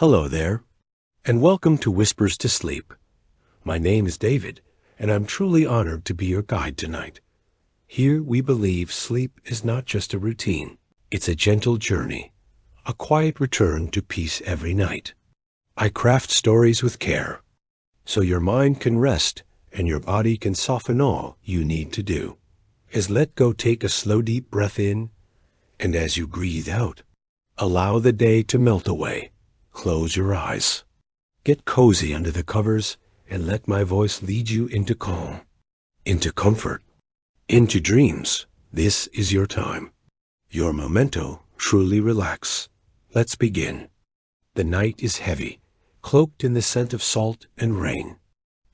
Hello there, and welcome to Whispers to Sleep. My name is David, and I'm truly honored to be your guide tonight. Here we believe sleep is not just a routine. It's a gentle journey, a quiet return to peace every night. I craft stories with care, so your mind can rest and your body can soften all you need to do. Let go, take a slow deep breath in, and as you breathe out, allow the day to melt away. Close your eyes. Get cozy under the covers and let my voice lead you into calm, into comfort, into dreams. This is your time. Your memento, truly relax. Let's begin. The night is heavy, cloaked in the scent of salt and rain.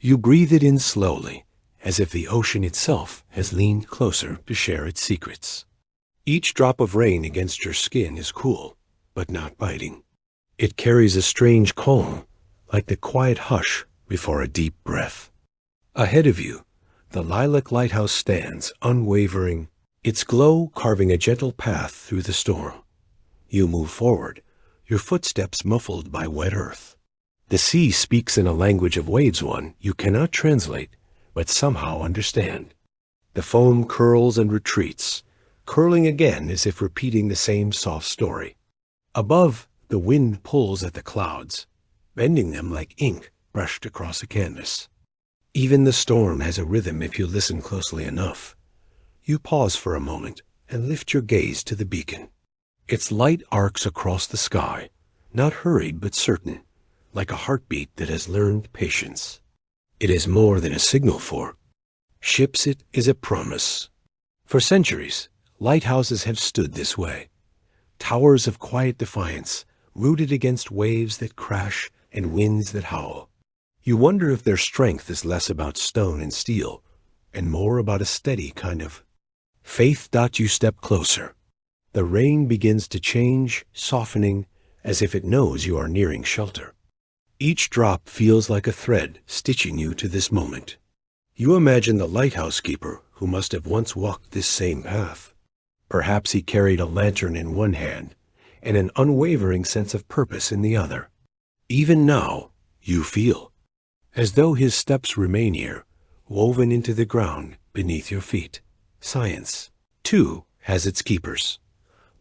You breathe it in slowly, as if the ocean itself has leaned closer to share its secrets. Each drop of rain against your skin is cool, but not biting. It carries a strange calm, like the quiet hush before a deep breath. Ahead of you, the Lilac Lighthouse stands, unwavering, its glow carving a gentle path through the storm. You move forward, your footsteps muffled by wet earth. The sea speaks in a language of waves one you cannot translate, but somehow understand. The foam curls and retreats, curling again as if repeating the same soft story. Above, the wind pulls at the clouds, bending them like ink brushed across a canvas. Even the storm has a rhythm if you listen closely enough. You pause for a moment and lift your gaze to the beacon. Its light arcs across the sky, not hurried but certain, like a heartbeat that has learned patience. It is more than a signal for ships. It is a promise. For centuries, lighthouses have stood this way. Towers of quiet defiance, rooted against waves that crash and winds that howl. You wonder if their strength is less about stone and steel, and more about a steady kind of faith. You step closer. The rain begins to change, softening, as if it knows you are nearing shelter. Each drop feels like a thread stitching you to this moment. You imagine the lighthouse keeper who must have once walked this same path. Perhaps he carried a lantern in one hand and an unwavering sense of purpose in the other. Even now, you feel as though his steps remain here, woven into the ground beneath your feet. Science, too, has its keepers.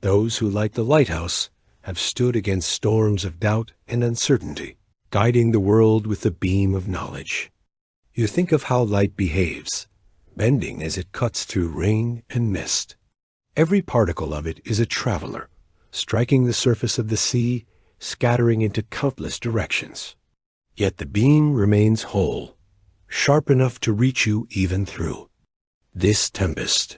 Those who, like the lighthouse, have stood against storms of doubt and uncertainty, guiding the world with the beam of knowledge. You think of how light behaves, bending as it cuts through rain and mist. Every particle of it is a traveler, striking the surface of the sea, scattering into countless directions. Yet the beam remains whole, sharp enough to reach you even through this tempest.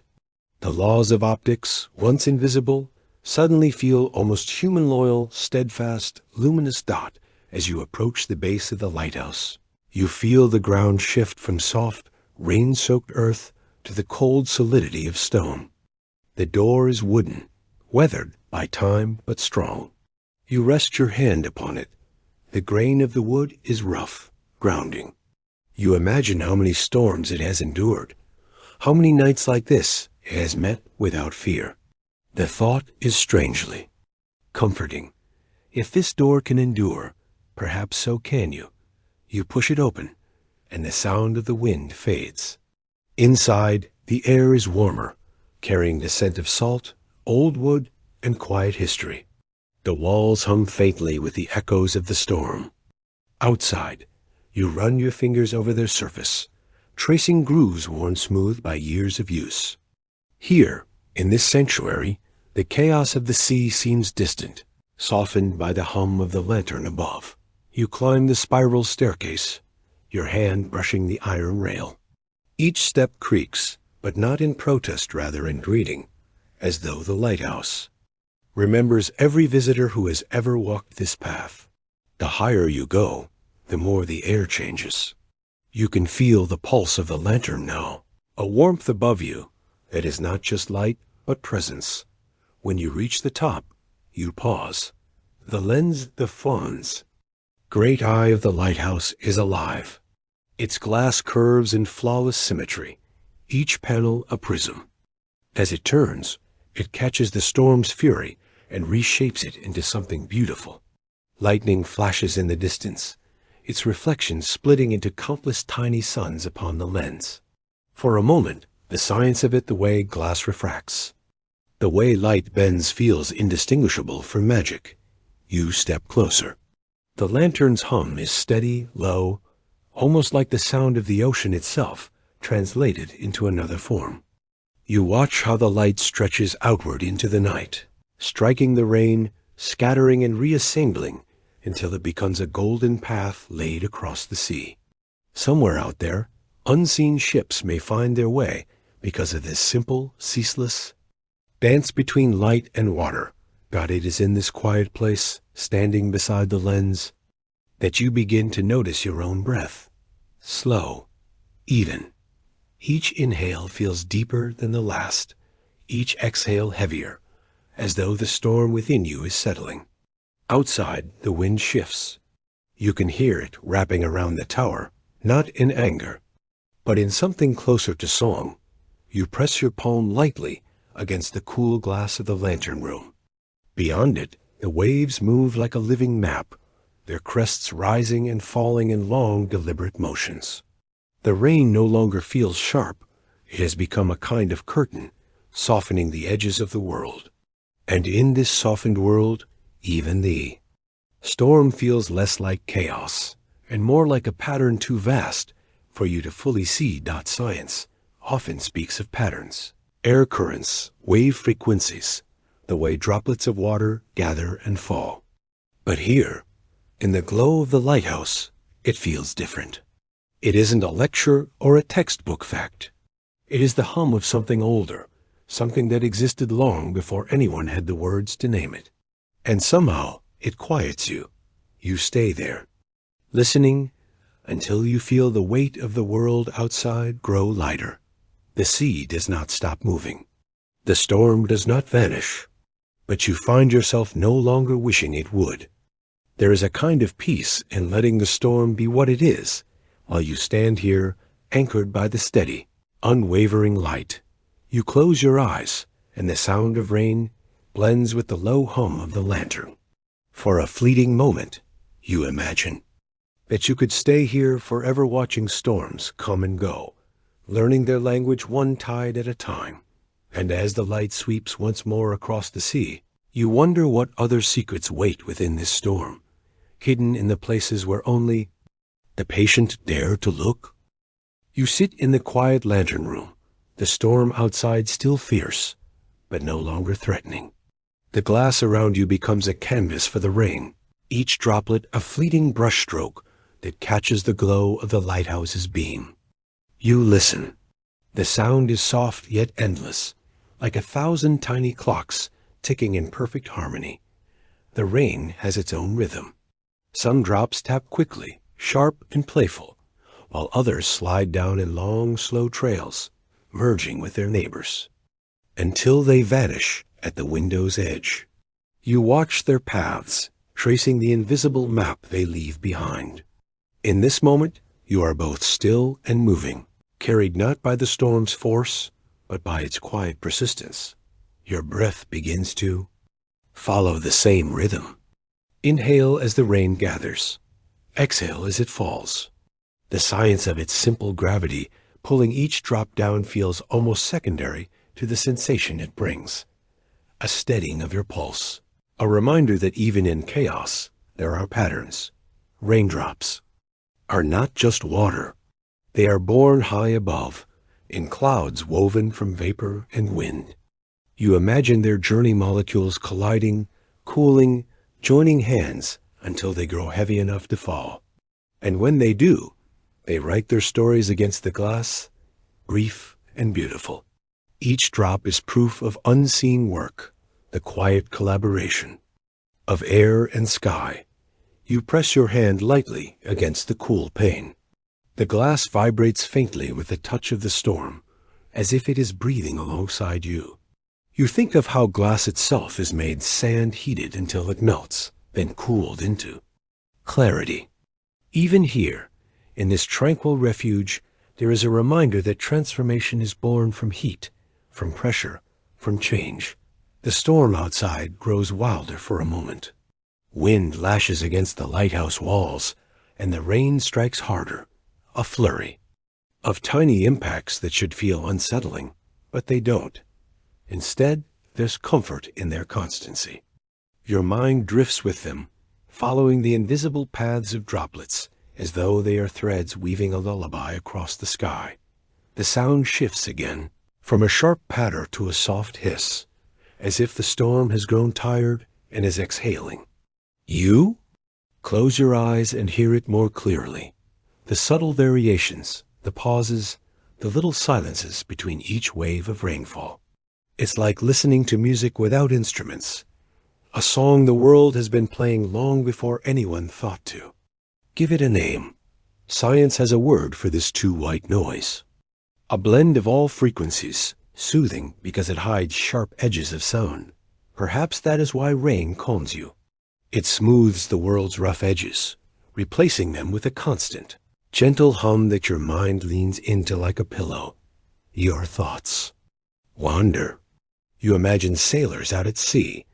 The laws of optics, once invisible, suddenly feel almost human, loyal, steadfast, luminous dot as you approach the base of the lighthouse. You feel the ground shift from soft, rain-soaked earth to the cold solidity of stone. The door is wooden, weathered by time but strong. You rest your hand upon it. The grain of the wood is rough, grounding. You imagine how many storms it has endured, how many nights like this it has met without fear. The thought is strangely comforting. If this door can endure, perhaps so can you. You push it open, and the sound of the wind fades. Inside, the air is warmer, carrying the scent of salt, old wood, and quiet history. The walls hum faintly with the echoes of the storm. Outside, you run your fingers over their surface, tracing grooves worn smooth by years of use. Here, in this sanctuary, the chaos of the sea seems distant, softened by the hum of the lantern above. You climb the spiral staircase, your hand brushing the iron rail. Each step creaks, but not in protest, rather in greeting, as though the lighthouse remembers every visitor who has ever walked this path. The higher you go, the more the air changes. You can feel the pulse of the lantern now, a warmth above you that is not just light, but presence. When you reach the top, you pause. The lens, the fawn's great eye of the lighthouse is alive. Its glass curves in flawless symmetry, each panel a prism. As it turns, it catches the storm's fury and reshapes it into something beautiful. Lightning flashes in the distance, its reflection splitting into countless tiny suns upon the lens. For a moment, the science of it, the way glass refracts. The way light bends feels indistinguishable from magic. You step closer. The lantern's hum is steady, low, almost like the sound of the ocean itself, translated into another form. You watch how the light stretches outward into the night, striking the rain, scattering and reassembling until it becomes a golden path laid across the sea. Somewhere out there, unseen ships may find their way because of this simple, ceaseless dance between light and water. But it is in this quiet place, standing beside the lens, that you begin to notice your own breath. Slow, even. Each inhale feels deeper than the last, each exhale heavier, as though the storm within you is settling. Outside, the wind shifts. You can hear it wrapping around the tower, not in anger, but in something closer to song. You press your palm lightly against the cool glass of the lantern room. Beyond it, the waves move like a living map, their crests rising and falling in long, deliberate motions. The rain no longer feels sharp. It has become a kind of curtain, softening the edges of the world. And in this softened world, even the storm feels less like chaos, and more like a pattern too vast for you to fully see. Science often speaks of patterns, air currents, wave frequencies, the way droplets of water gather and fall. But here, in the glow of the lighthouse, it feels different. It isn't a lecture or a textbook fact. It is the hum of something older, something that existed long before anyone had the words to name it. And somehow, it quiets you. You stay there, listening until you feel the weight of the world outside grow lighter. The sea does not stop moving. The storm does not vanish, but you find yourself no longer wishing it would. There is a kind of peace in letting the storm be what it is, while you stand here, anchored by the steady, unwavering light. You close your eyes, and the sound of rain blends with the low hum of the lantern. For a fleeting moment, you imagine that you could stay here forever, watching storms come and go, learning their language one tide at a time. And as the light sweeps once more across the sea, you wonder what other secrets wait within this storm, hidden in the places where only the patient dare to look. You sit in the quiet lantern room, the storm outside still fierce, but no longer threatening. The glass around you becomes a canvas for the rain, each droplet a fleeting brushstroke that catches the glow of the lighthouse's beam. You listen. The sound is soft yet endless, like 1,000 tiny clocks ticking in perfect harmony. The rain has its own rhythm. Some drops tap quickly, sharp and playful, while others slide down in long, slow trails, merging with their neighbors, until they vanish at the window's edge. You watch their paths, tracing the invisible map they leave behind. In this moment, you are both still and moving, carried not by the storm's force, but by its quiet persistence. Your breath begins to follow the same rhythm. Inhale as the rain gathers. Exhale as it falls. The science of its simple gravity pulling each drop down feels almost secondary to the sensation it brings. A steadying of your pulse. A reminder that even in chaos, there are patterns. Raindrops are not just water. They are born high above, in clouds woven from vapor and wind. You imagine their journey molecules colliding, cooling, joining hands until they grow heavy enough to fall. And when they do, they write their stories against the glass, brief and beautiful. Each drop is proof of unseen work, the quiet collaboration of air and sky. You press your hand lightly against the cool pane. The glass vibrates faintly with the touch of the storm, as if it is breathing alongside you. You think of how glass itself is made sand-heated until it melts, then cooled into clarity. Even here, in this tranquil refuge, there is a reminder that transformation is born from heat, from pressure, from change. The storm outside grows wilder for a moment. Wind lashes against the lighthouse walls, and the rain strikes harder, a flurry of tiny impacts that should feel unsettling, but they don't. Instead, there's comfort in their constancy. Your mind drifts with them, following the invisible paths of droplets, as though they are threads weaving a lullaby across the sky. The sound shifts again, from a sharp patter to a soft hiss, as if the storm has grown tired and is exhaling. You? Close your eyes and hear it more clearly. The subtle variations, the pauses, the little silences between each wave of rainfall. It's like listening to music without instruments, a song the world has been playing long before anyone thought to. Give it a name. Science has a word for this too-white noise. A blend of all frequencies, soothing because it hides sharp edges of sound. Perhaps that is why rain calms you. It smooths the world's rough edges, replacing them with a constant, gentle hum that your mind leans into like a pillow. Your thoughts wander. You imagine sailors out at sea,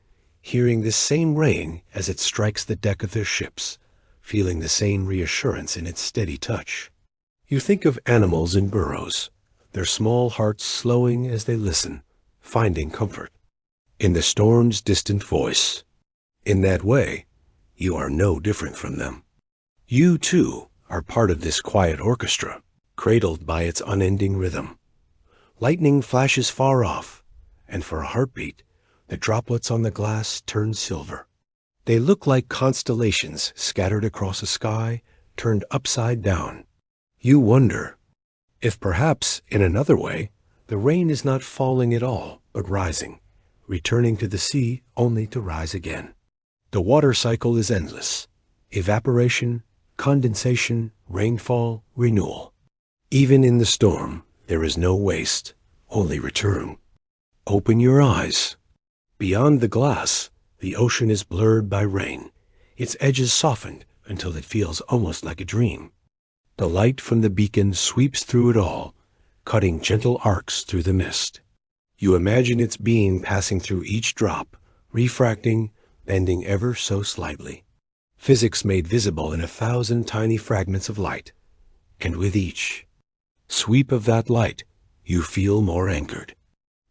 hearing this same rain as it strikes the deck of their ships, feeling the same reassurance in its steady touch. You think of animals in burrows, their small hearts slowing as they listen, finding comfort in the storm's distant voice. In that way, you are no different from them. You, too, are part of this quiet orchestra, cradled by its unending rhythm. Lightning flashes far off, and for a heartbeat, the droplets on the glass turn silver. They look like constellations scattered across a sky turned upside down. You wonder if perhaps, in another way, the rain is not falling at all, but rising, returning to the sea only to rise again. The water cycle is endless. Evaporation, condensation, rainfall, renewal. Even in the storm, there is no waste, only return. Open your eyes. Beyond the glass, the ocean is blurred by rain, its edges softened until it feels almost like a dream. The light from the beacon sweeps through it all, cutting gentle arcs through the mist. You imagine its beam passing through each drop, refracting, bending ever so slightly. Physics made visible in 1,000 tiny fragments of light, and with each sweep of that light, you feel more anchored.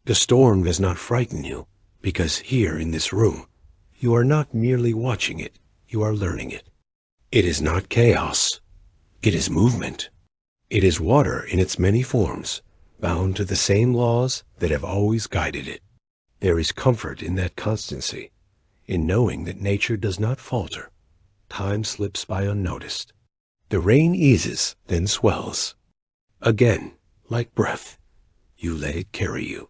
The storm does not frighten you, because here in this room, you are not merely watching it, you are learning it. It is not chaos. It is movement. It is water in its many forms, bound to the same laws that have always guided it. There is comfort in that constancy, in knowing that nature does not falter. Time slips by unnoticed. The rain eases, then swells. Again, like breath, you let it carry you.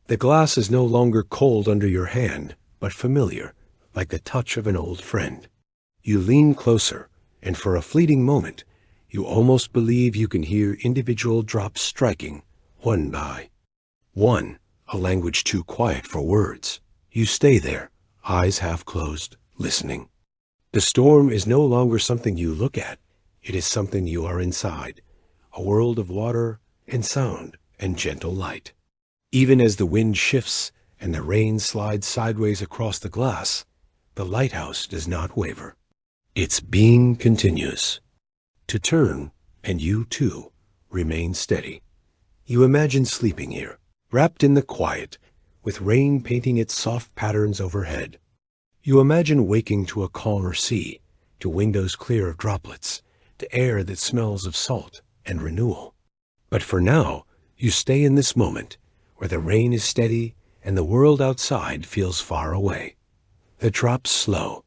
The glass is no longer cold under your hand, but familiar, like the touch of an old friend. You lean closer, and for a fleeting moment, you almost believe you can hear individual drops striking, one by one, a language too quiet for words. You stay there, eyes half closed, listening. The storm is no longer something you look at. It is something you are inside, a world of water and sound and gentle light. Even as the wind shifts and the rain slides sideways across the glass, the lighthouse does not waver. Its being continues to turn, and you, too, remain steady. You imagine sleeping here, wrapped in the quiet, with rain painting its soft patterns overhead. You imagine waking to a calmer sea, to windows clear of droplets, to air that smells of salt and renewal. But for now, you stay in this moment, where the rain is steady and the world outside feels far away. The drops slow.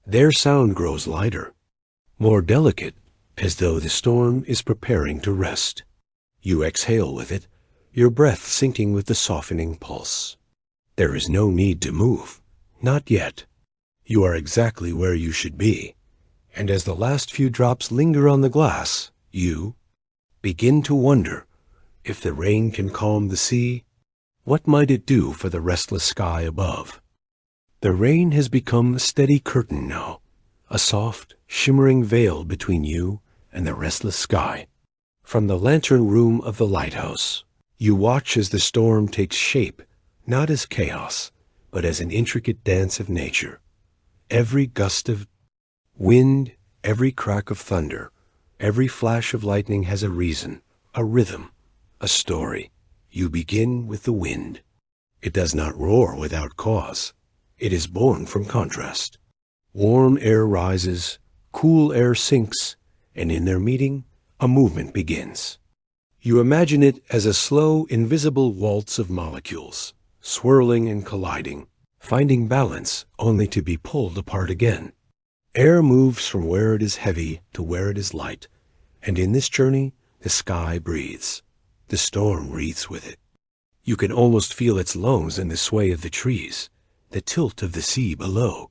Their sound grows lighter, more delicate, as though the storm is preparing to rest. You exhale with it, your breath syncing with the softening pulse. There is no need to move, not yet. You are exactly where you should be, and as the last few drops linger on the glass, you begin to wonder, if the rain can calm the sea, what might it do for the restless sky above? The rain has become a steady curtain now, a soft, shimmering veil between you and the restless sky. From the lantern room of the lighthouse, you watch as the storm takes shape, not as chaos, but as an intricate dance of nature. Every gust of wind, every crack of thunder, every flash of lightning has a reason, a rhythm, a story. You begin with the wind. It does not roar without cause. It is born from contrast. Warm air rises, cool air sinks, and in their meeting, a movement begins. You imagine it as a slow, invisible waltz of molecules, swirling and colliding, finding balance only to be pulled apart again. Air moves from where it is heavy to where it is light, and in this journey, the sky breathes. The storm breathes with it. You can almost feel its lungs in the sway of the trees, the tilt of the sea below.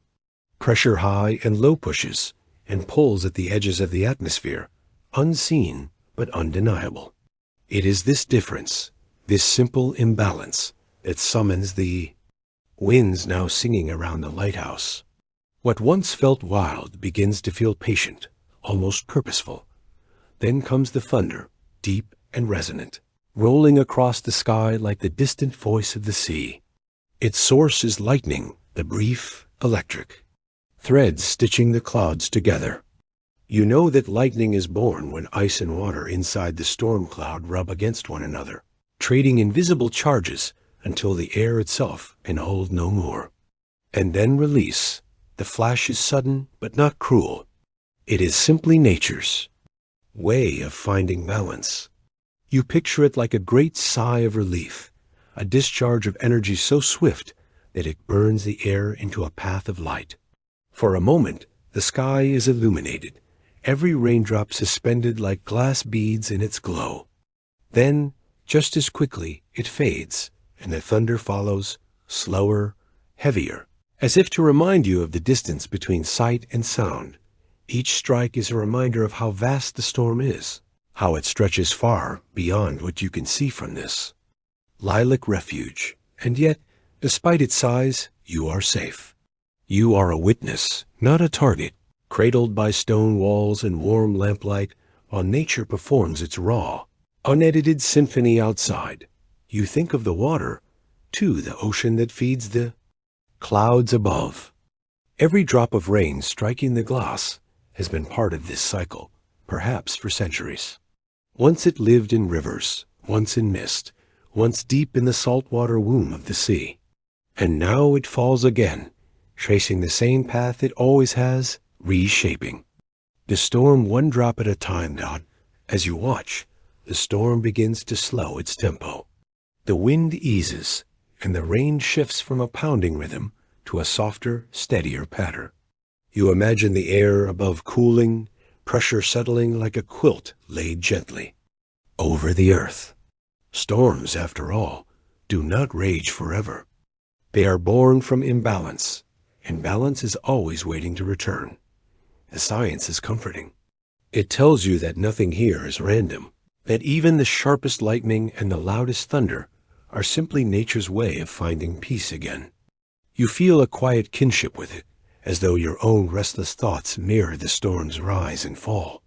Pressure high and low pushes and pulls at the edges of the atmosphere, unseen but undeniable. It is this difference, this simple imbalance, that summons the winds now singing around the lighthouse. What once felt wild begins to feel patient, almost purposeful. Then comes the thunder, deep and resonant, rolling across the sky like the distant voice of the sea. Its source is lightning, the brief, electric, threads stitching the clouds together. You know that lightning is born when ice and water inside the storm cloud rub against one another, trading invisible charges until the air itself can hold no more. And then release. The flash is sudden but not cruel. It is simply nature's way of finding balance. You picture it like a great sigh of relief, a discharge of energy so swift that it burns the air into a path of light. For a moment, the sky is illuminated, every raindrop suspended like glass beads in its glow. Then, just as quickly, it fades, and the thunder follows, slower, heavier, as if to remind you of the distance between sight and sound. Each strike is a reminder of how vast the storm is, how it stretches far beyond what you can see from this lilac refuge. And yet, despite its size, you are safe. You are a witness, not a target, cradled by stone walls and warm lamplight while nature performs its raw, unedited symphony outside. You think of the water, too, the ocean that feeds the clouds above. Every drop of rain striking the glass has been part of this cycle, perhaps for centuries. Once it lived in rivers, once in mist, once deep in the saltwater womb of the sea. And now it falls again, tracing the same path it always has, reshaping. The storm one drop at a time, Dot. As you watch, the storm begins to slow its tempo. The wind eases, and the rain shifts from a pounding rhythm to a softer, steadier patter. You imagine the air above cooling, pressure settling like a quilt laid gently over the earth. Storms, after all, do not rage forever. They are born from imbalance, and balance is always waiting to return. The science is comforting. It tells you that nothing here is random, that even the sharpest lightning and the loudest thunder are simply nature's way of finding peace again. You feel a quiet kinship with it, as though your own restless thoughts mirror the storm's rise and fall.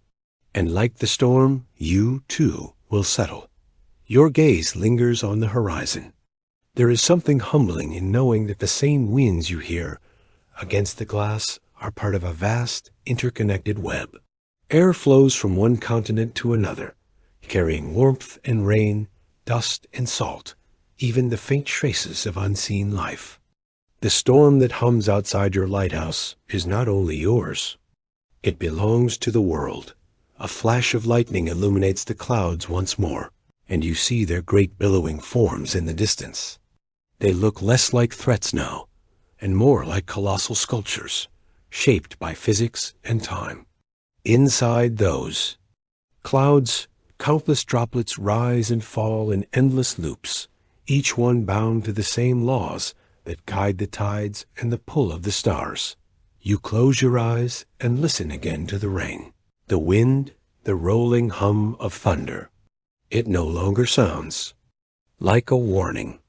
And like the storm, you, too, will settle. Your gaze lingers on the horizon. There is something humbling in knowing that the same winds you hear against the glass are part of a vast, interconnected web. Air flows from one continent to another, carrying warmth and rain, dust and salt, even the faint traces of unseen life. The storm that hums outside your lighthouse is not only yours. It belongs to the world. A flash of lightning illuminates the clouds once more, and you see their great billowing forms in the distance. They look less like threats now, and more like colossal sculptures, shaped by physics and time. Inside those clouds, countless droplets rise and fall in endless loops, each one bound to the same laws that guide the tides and the pull of the stars. You close your eyes and listen again to the rain, the wind, the rolling hum of thunder. It no longer sounds like a warning.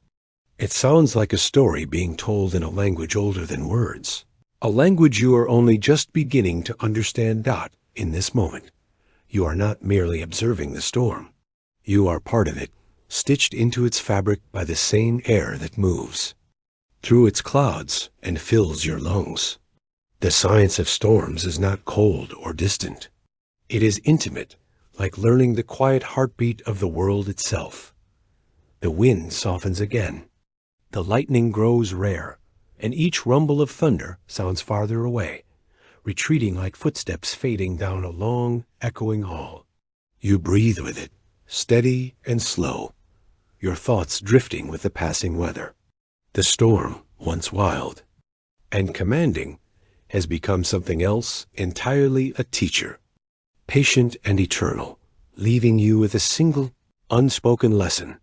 It sounds like a story being told in a language older than words, a language you are only just beginning to understand. Dot, in this moment, you are not merely observing the storm. You are part of it, stitched into its fabric by the same air that moves through its clouds and fills your lungs. The science of storms is not cold or distant. It is intimate, like learning the quiet heartbeat of the world itself. The wind softens again. The lightning grows rare, and each rumble of thunder sounds farther away, retreating like footsteps fading down a long, echoing hall. You breathe with it, steady and slow, your thoughts drifting with the passing weather. The storm, once wild and commanding, has become something else entirely, a teacher, patient and eternal, leaving you with a single, unspoken lesson.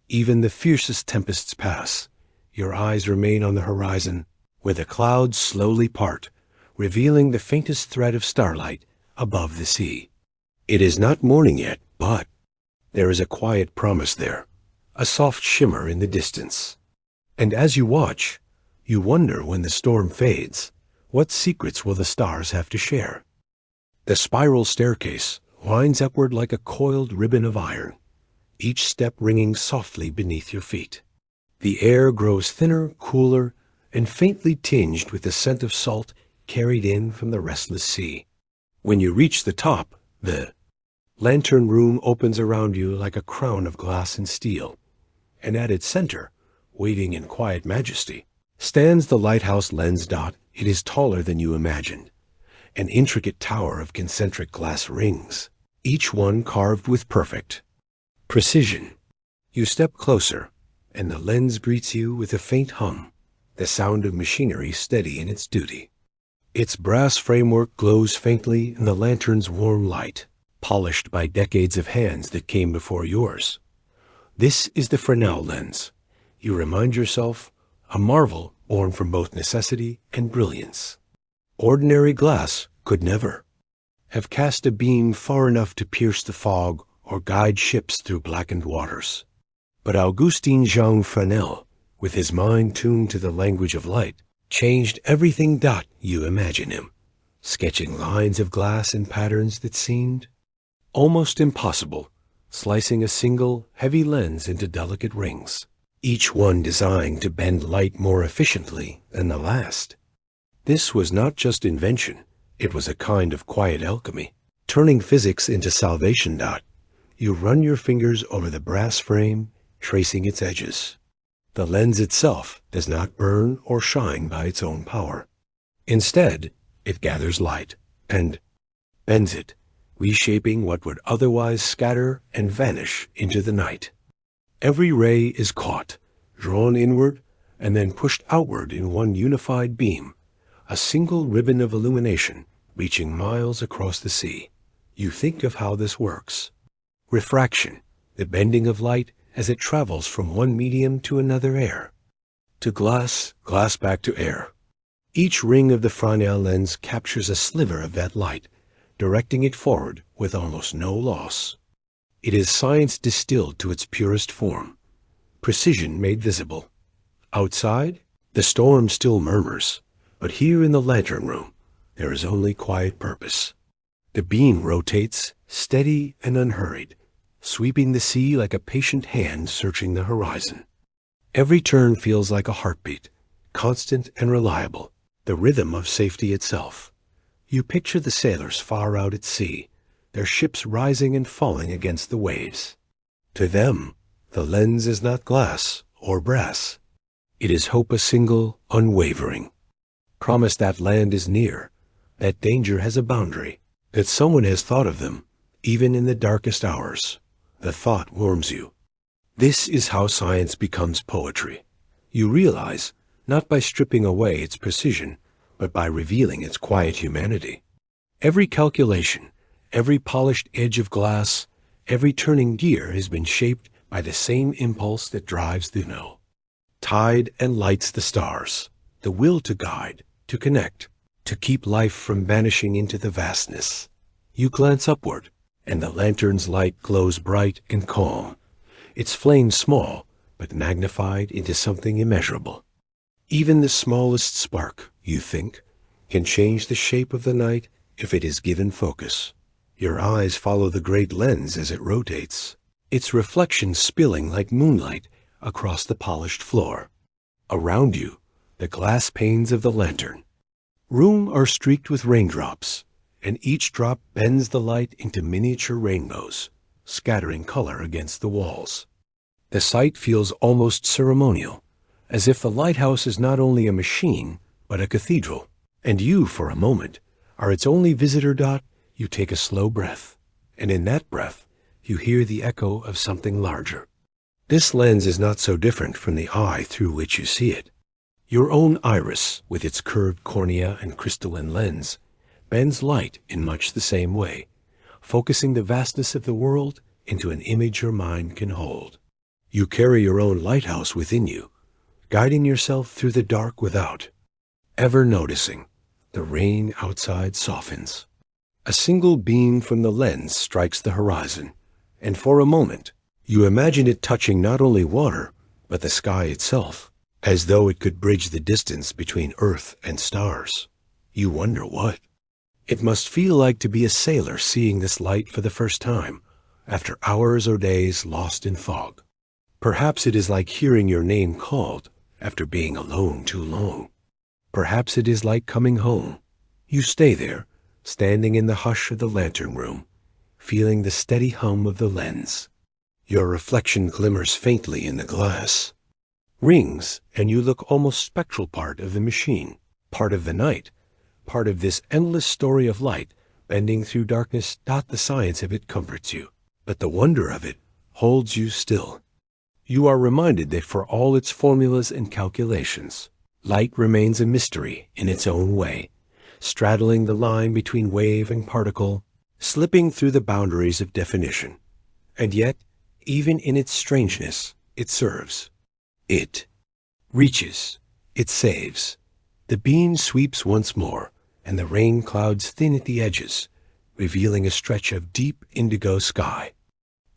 Even the fiercest tempests pass. Your eyes remain on the horizon, where the clouds slowly part, revealing the faintest thread of starlight above the sea. It is not morning yet, but there is a quiet promise there, a soft shimmer in the distance. And as you watch, you wonder, when the storm fades, what secrets will the stars have to share? The spiral staircase winds upward like a coiled ribbon of iron, each step ringing softly beneath your feet. The air grows thinner, cooler, and faintly tinged with the scent of salt carried in from the restless sea. When you reach the top, the lantern room opens around you like a crown of glass and steel, and at its center, waiting in quiet majesty, stands the lighthouse lens. It is taller than you imagined, an intricate tower of concentric glass rings, each one carved with perfect precision. You step closer, and the lens greets you with a faint hum, the sound of machinery steady in its duty. Its brass framework glows faintly in the lantern's warm light, polished by decades of hands that came before yours. This is the Fresnel lens. You remind yourself, a marvel born from both necessity and brilliance. Ordinary glass could never have cast a beam far enough to pierce the fog or guide ships through blackened waters. But Augustin Jean Fresnel, with his mind tuned to the language of light, changed everything. You imagine him, sketching lines of glass in patterns that seemed almost impossible, slicing a single, heavy lens into delicate rings, each one designed to bend light more efficiently than the last. This was not just invention, it was a kind of quiet alchemy, turning physics into salvation. You run your fingers over the brass frame, tracing its edges. The lens itself does not burn or shine by its own power. Instead, it gathers light and bends it, reshaping what would otherwise scatter and vanish into the night. Every ray is caught, drawn inward, and then pushed outward in one unified beam, a single ribbon of illumination reaching miles across the sea. You think of how this works. Refraction, the bending of light as it travels from one medium to another, air to glass, glass back to air. Each ring of the Fresnel lens captures a sliver of that light, directing it forward with almost no loss. It is science distilled to its purest form, precision made visible. Outside, the storm still murmurs, but here in the lantern room, there is only quiet purpose. The beam rotates, steady and unhurried, sweeping the sea like a patient hand searching the horizon. Every turn feels like a heartbeat, constant and reliable, the rhythm of safety itself. You picture the sailors far out at sea, their ships rising and falling against the waves. To them, the lens is not glass or brass. It is hope, a single, unwavering promise that land is near, that danger has a boundary, that someone has thought of them, even in the darkest hours. The thought warms you. This is how science becomes poetry. You realize, not by stripping away its precision, but by revealing its quiet humanity. Every calculation, every polished edge of glass, every turning gear has been shaped by the same impulse that drives the know. Tide and lights the stars, the will to guide, to connect, to keep life from vanishing into the vastness. You glance upward, and the lantern's light glows bright and calm, its flame small, but magnified into something immeasurable. Even the smallest spark, you think, can change the shape of the night if it is given focus. Your eyes follow the great lens as it rotates, its reflection spilling like moonlight across the polished floor. Around you, the glass panes of the lantern, Rooms are streaked with raindrops, and each drop bends the light into miniature rainbows, scattering color against the walls. The sight feels almost ceremonial, as if the lighthouse is not only a machine, but a cathedral. And you, for a moment, are its only visitor. You take a slow breath, and in that breath, you hear the echo of something larger. This lens is not so different from the eye through which you see it. Your own iris, with its curved cornea and crystalline lens, bends light in much the same way, focusing the vastness of the world into an image your mind can hold. You carry your own lighthouse within you, guiding yourself through the dark without, ever noticing the rain outside softens. A single beam from the lens strikes the horizon, and for a moment, you imagine it touching not only water, but the sky itself, as though it could bridge the distance between Earth and stars. You wonder what? It must feel like to be a sailor seeing this light for the first time, after hours or days lost in fog. Perhaps it is like hearing your name called after being alone too long. Perhaps it is like coming home. You stay there, standing in the hush of the lantern room, feeling the steady hum of the lens. Your reflection glimmers faintly in the glass. Rings, and you look almost spectral, part of the machine, part of the night, part of this endless story of light bending through darkness. The science of it comforts you, but the wonder of it holds you still. You are reminded that for all its formulas and calculations, light remains a mystery in its own way, straddling the line between wave and particle, slipping through the boundaries of definition. And yet, even in its strangeness, it serves. It reaches. It saves. The beam sweeps once more, and the rain clouds thin at the edges, revealing a stretch of deep indigo sky.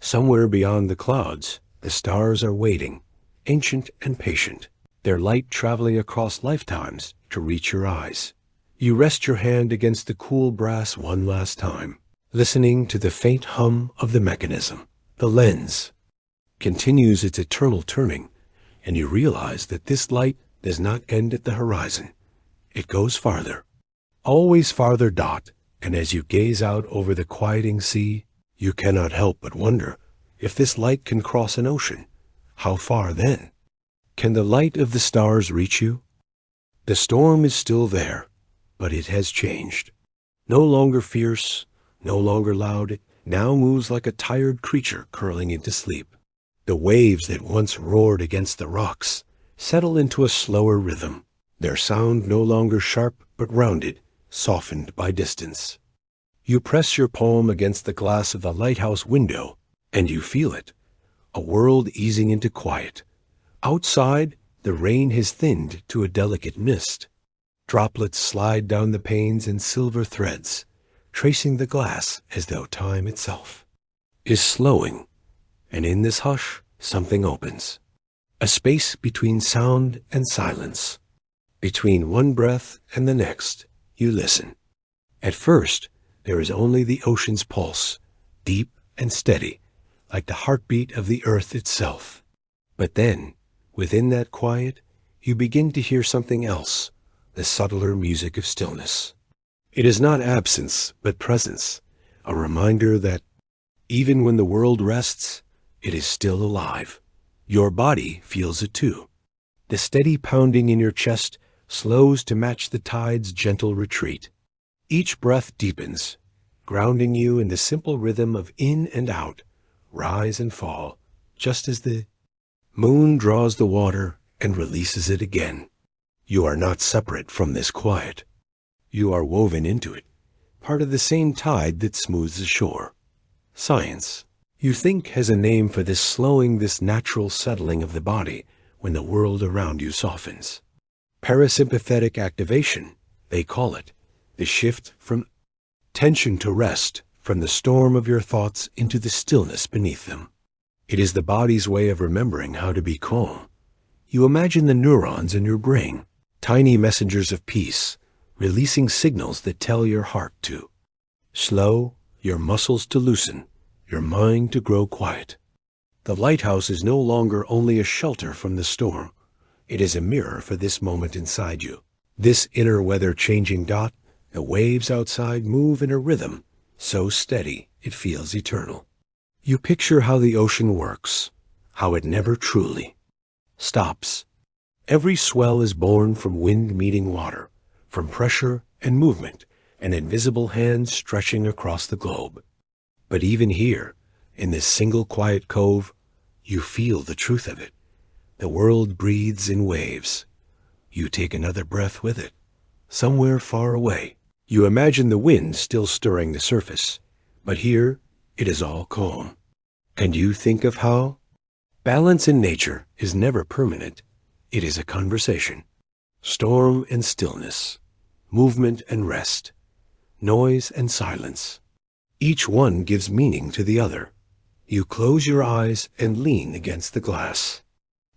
Somewhere beyond the clouds, the stars are waiting, ancient and patient, their light traveling across lifetimes to reach your eyes. You rest your hand against the cool brass one last time, listening to the faint hum of the mechanism. The lens continues its eternal turning, and you realize that this light does not end at the horizon. It goes farther, always farther. And as you gaze out over the quieting sea, you cannot help but wonder, if this light can cross an ocean, how far then? Can the light of the stars reach you? The storm is still there, but it has changed. No longer fierce, no longer loud, it now moves like a tired creature curling into sleep. The waves that once roared against the rocks settle into a slower rhythm, their sound no longer sharp but rounded, softened by distance. You press your palm against the glass of the lighthouse window, and you feel it, a world easing into quiet. Outside, the rain has thinned to a delicate mist. Droplets slide down the panes in silver threads, tracing the glass as though time itself is slowing. And in this hush, something opens. A space between sound and silence. Between one breath and the next, you listen. At first, there is only the ocean's pulse, deep and steady, like the heartbeat of the earth itself. But then, within that quiet, you begin to hear something else, the subtler music of stillness. It is not absence, but presence, a reminder that, even when the world rests, it is still alive. Your body feels it too. The steady pounding in your chest slows to match the tide's gentle retreat. Each breath deepens, grounding you in the simple rhythm of in and out, rise and fall, just as the moon draws the water and releases it again. You are not separate from this quiet. You are woven into it, part of the same tide that smooths the shore. Science, you think, has a name for this slowing, this natural settling of the body when the world around you softens. Parasympathetic activation, they call it, the shift from tension to rest, from the storm of your thoughts into the stillness beneath them. It is the body's way of remembering how to be calm. You imagine the neurons in your brain, tiny messengers of peace, releasing signals that tell your heart to slow, your muscles to loosen, your mind to grow quiet. The lighthouse is no longer only a shelter from the storm. It is a mirror for this moment inside you. This inner weather-changing dot, the waves outside move in a rhythm, so steady it feels eternal. You picture how the ocean works, how it never truly stops. Every swell is born from wind meeting water, from pressure and movement, and invisible hands stretching across the globe. But even here, in this single quiet cove, you feel the truth of it. The world breathes in waves. You take another breath with it. Somewhere far away, you imagine the wind still stirring the surface, but here it is all calm. And you think of how balance in nature is never permanent. It is a conversation. Storm and stillness, movement and rest, noise and silence. Each one gives meaning to the other. You close your eyes and lean against the glass.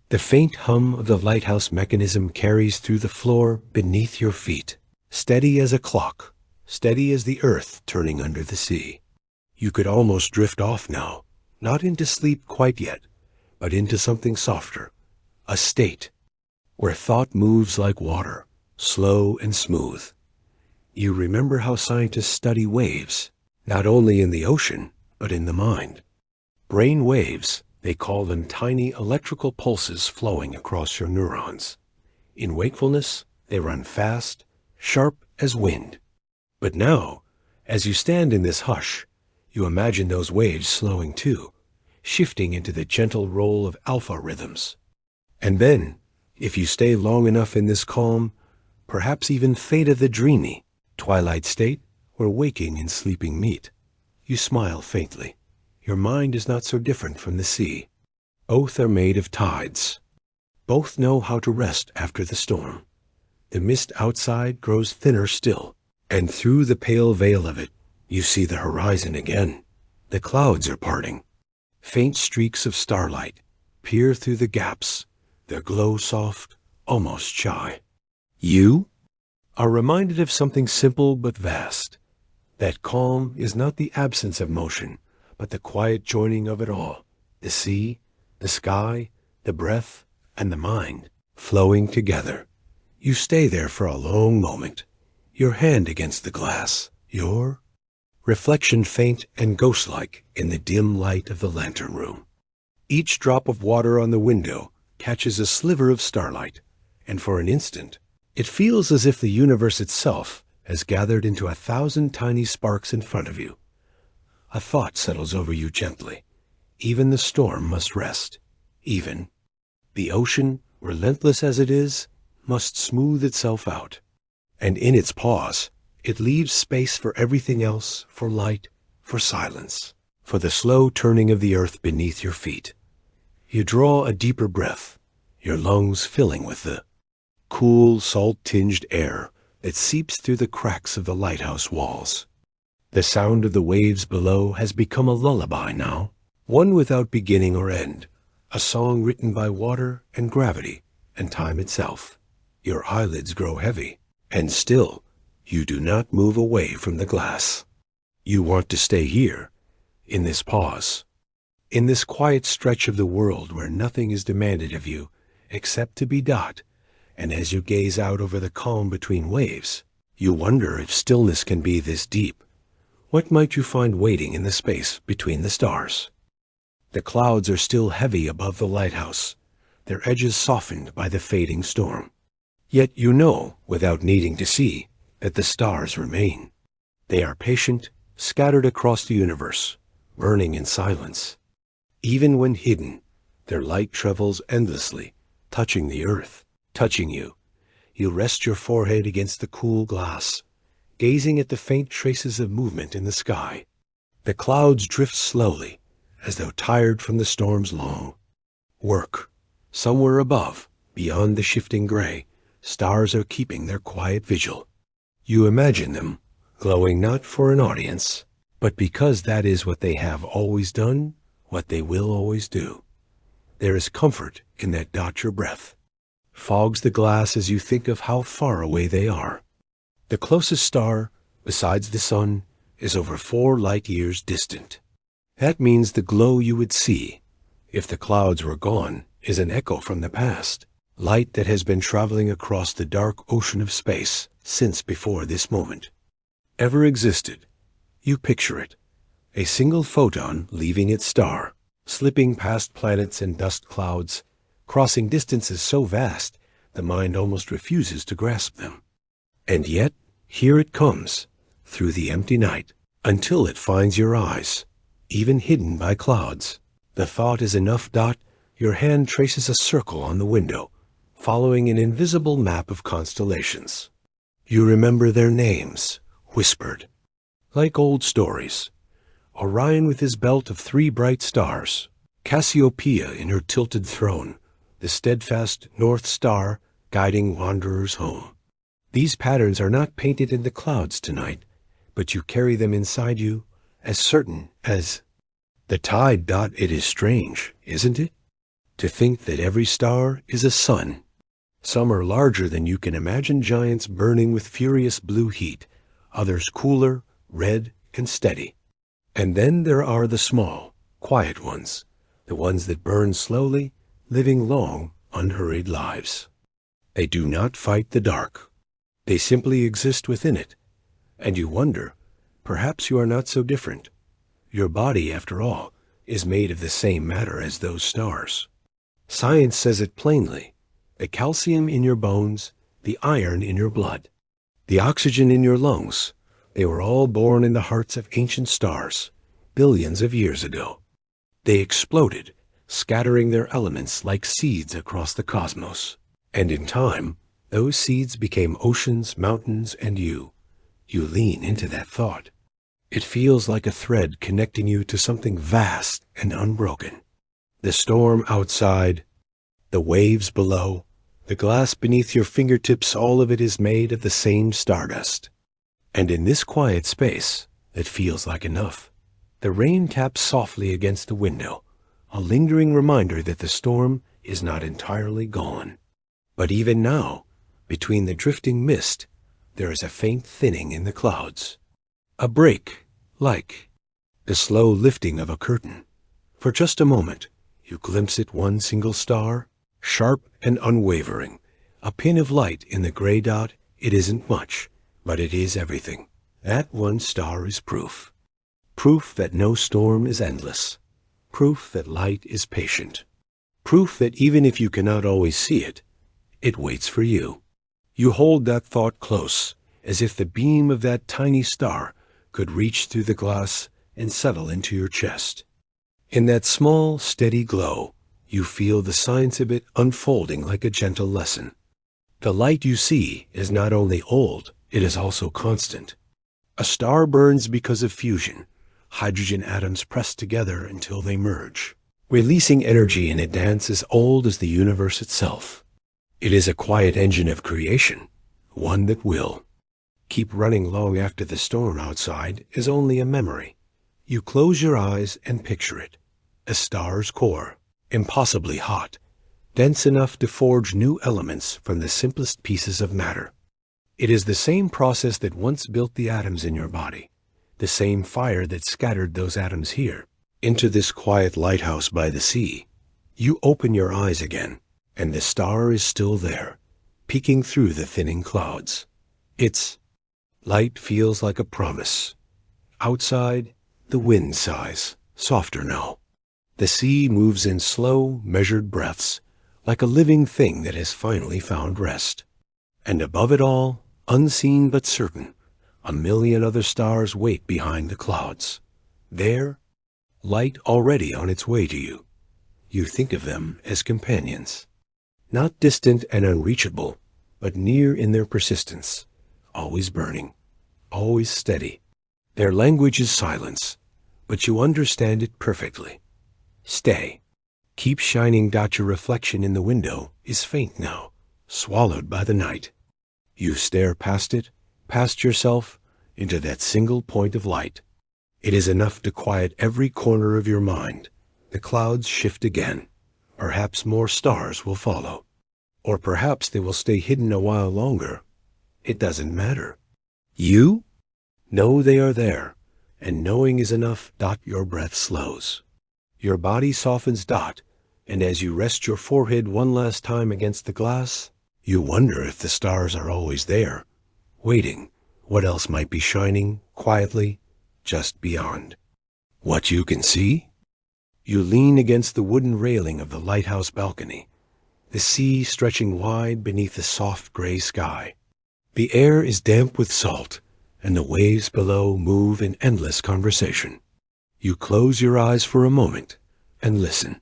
The faint hum of the lighthouse mechanism carries through the floor beneath your feet, steady as a clock, steady as the earth turning under the sea. You could almost drift off now, not into sleep quite yet, but into something softer, a state where thought moves like water, slow and smooth. You remember how scientists study waves, not only in the ocean, but in the mind. Brain waves, they call them tiny electrical pulses flowing across your neurons. In wakefulness, they run fast, sharp as wind. But now, as you stand in this hush, you imagine those waves slowing too, shifting into the gentle roll of alpha rhythms. And then, if you stay long enough in this calm, perhaps even theta the dreamy, twilight state where waking and sleeping meet, you smile faintly. Your mind is not so different from the sea. Both are made of tides. Both know how to rest after the storm. The mist outside grows thinner still, and through the pale veil of it, you see the horizon again. The clouds are parting. Faint streaks of starlight peer through the gaps, their glow soft, almost shy. You are reminded of something simple but vast. That calm is not the absence of motion, but the quiet joining of it all. The sea, the sky, the breath, and the mind flowing together. You stay there for a long moment, your hand against the glass, your reflection faint and ghost-like in the dim light of the lantern room. Each drop of water on the window catches a sliver of starlight, and for an instant, it feels as if the universe itself has gathered into 1,000 tiny sparks in front of you. A thought settles over you gently. Even the storm must rest. Even the ocean, relentless as it is, must smooth itself out. And in its pause, it leaves space for everything else, for light, for silence, for the slow turning of the earth beneath your feet. You draw a deeper breath, your lungs filling with the cool, salt-tinged air that seeps through the cracks of the lighthouse walls. The sound of the waves below has become a lullaby now, one without beginning or end, a song written by water and gravity and time itself. Your eyelids grow heavy, and still you do not move away from the glass. You want to stay here, in this pause, in this quiet stretch of the world where nothing is demanded of you except to be Dot, and as you gaze out over the calm between waves, you wonder if stillness can be this deep. What might you find waiting in the space between the stars? The clouds are still heavy above the lighthouse, their edges softened by the fading storm. Yet you know, without needing to see, that the stars remain. They are patient, scattered across the universe, burning in silence. Even when hidden, their light travels endlessly, touching the earth, touching you. You rest your forehead against the cool glass, gazing at the faint traces of movement in the sky. The clouds drift slowly, as though tired from the storm's long work. Somewhere above, beyond the shifting gray, stars are keeping their quiet vigil. You imagine them, glowing not for an audience, but because that is what they have always done, what they will always do. There is comfort in that dot your breath. Fogs the glass as you think of how far away they are. The closest star, besides the sun, is over 4 light years distant. That means the glow you would see, if the clouds were gone, is an echo from the past. light that has been traveling across the dark ocean of space since before this moment ever existed. You picture it, a single photon leaving its star, slipping past planets and dust clouds, crossing distances so vast the mind almost refuses to grasp them. And yet, here it comes, through the empty night, until it finds your eyes, even hidden by clouds. The thought is enough. Your hand traces a circle on the window, following an invisible map of constellations. You remember their names, whispered, like old stories. Orion with his belt of 3 bright stars, Cassiopeia in her tilted throne, the steadfast North Star guiding wanderers home. These patterns are not painted in the clouds tonight, but you carry them inside you, as certain as the tide. It is strange, isn't it, to think that every star is a sun. Some are larger than you can imagine, giants burning with furious blue heat, others cooler, red, and steady. And then there are the small, quiet ones, the ones that burn slowly, living long, unhurried lives. They do not fight the dark. They simply exist within it. And you wonder, perhaps you are not so different. Your body, after all, is made of the same matter as those stars. Science says it plainly. The calcium in your bones, the iron in your blood, the oxygen in your lungs, they were all born in the hearts of ancient stars, billions of years ago. They exploded, scattering their elements like seeds across the cosmos. And in time, those seeds became oceans, mountains, and you. You lean into that thought. It feels like a thread connecting you to something vast and unbroken. The storm outside, the waves below, the glass beneath your fingertips, all of it is made of the same stardust. And in this quiet space, that feels like enough, the rain taps softly against the window, a lingering reminder that the storm is not entirely gone. But even now, between the drifting mist, there is a faint thinning in the clouds. A break, like the slow lifting of a curtain. For just a moment, you glimpse at one single star, sharp and unwavering, a pin of light in the gray dot. It isn't much, but it is everything. That one star is proof. Proof that no storm is endless. Proof that light is patient. Proof that even if you cannot always see it, it waits for you. You hold that thought close, as if the beam of that tiny star could reach through the glass and settle into your chest. In that small, steady glow, you feel the science of it unfolding like a gentle lesson. The light you see is not only old, it is also constant. A star burns because of fusion. Hydrogen atoms press together until they merge, releasing energy in a dance as old as the universe itself. It is a quiet engine of creation, one that will keep running long after the storm outside is only a memory. You close your eyes and picture it, a star's core, impossibly hot, dense enough to forge new elements from the simplest pieces of matter. It is the same process that once built the atoms in your body, the same fire that scattered those atoms here, into this quiet lighthouse by the sea. You open your eyes again, and the star is still there, peeking through the thinning clouds. Its light feels like a promise. Outside, the wind sighs, softer now. The sea moves in slow, measured breaths, like a living thing that has finally found rest. And above it all, unseen but certain, a million other stars wait behind the clouds. There, light already on its way to you. You think of them as companions. Not distant and unreachable, but near in their persistence, always burning, always steady. Their language is silence, but you understand it perfectly. Stay. Keep shining. Your reflection in the window is faint now, swallowed by the night. You stare past it, past yourself, into that single point of light. It is enough to quiet every corner of your mind. The clouds shift again. Perhaps more stars will follow. Or perhaps they will stay hidden a while longer. It doesn't matter. You know they are there, and knowing is enough. Your breath slows. Your body softens. And as you rest your forehead one last time against the glass, you wonder if the stars are always there, waiting. What else might be shining quietly just beyond? What you can see? You lean against the wooden railing of the lighthouse balcony, the sea stretching wide beneath the soft gray sky. The air is damp with salt, and the waves below move in endless conversation. You close your eyes for a moment and listen,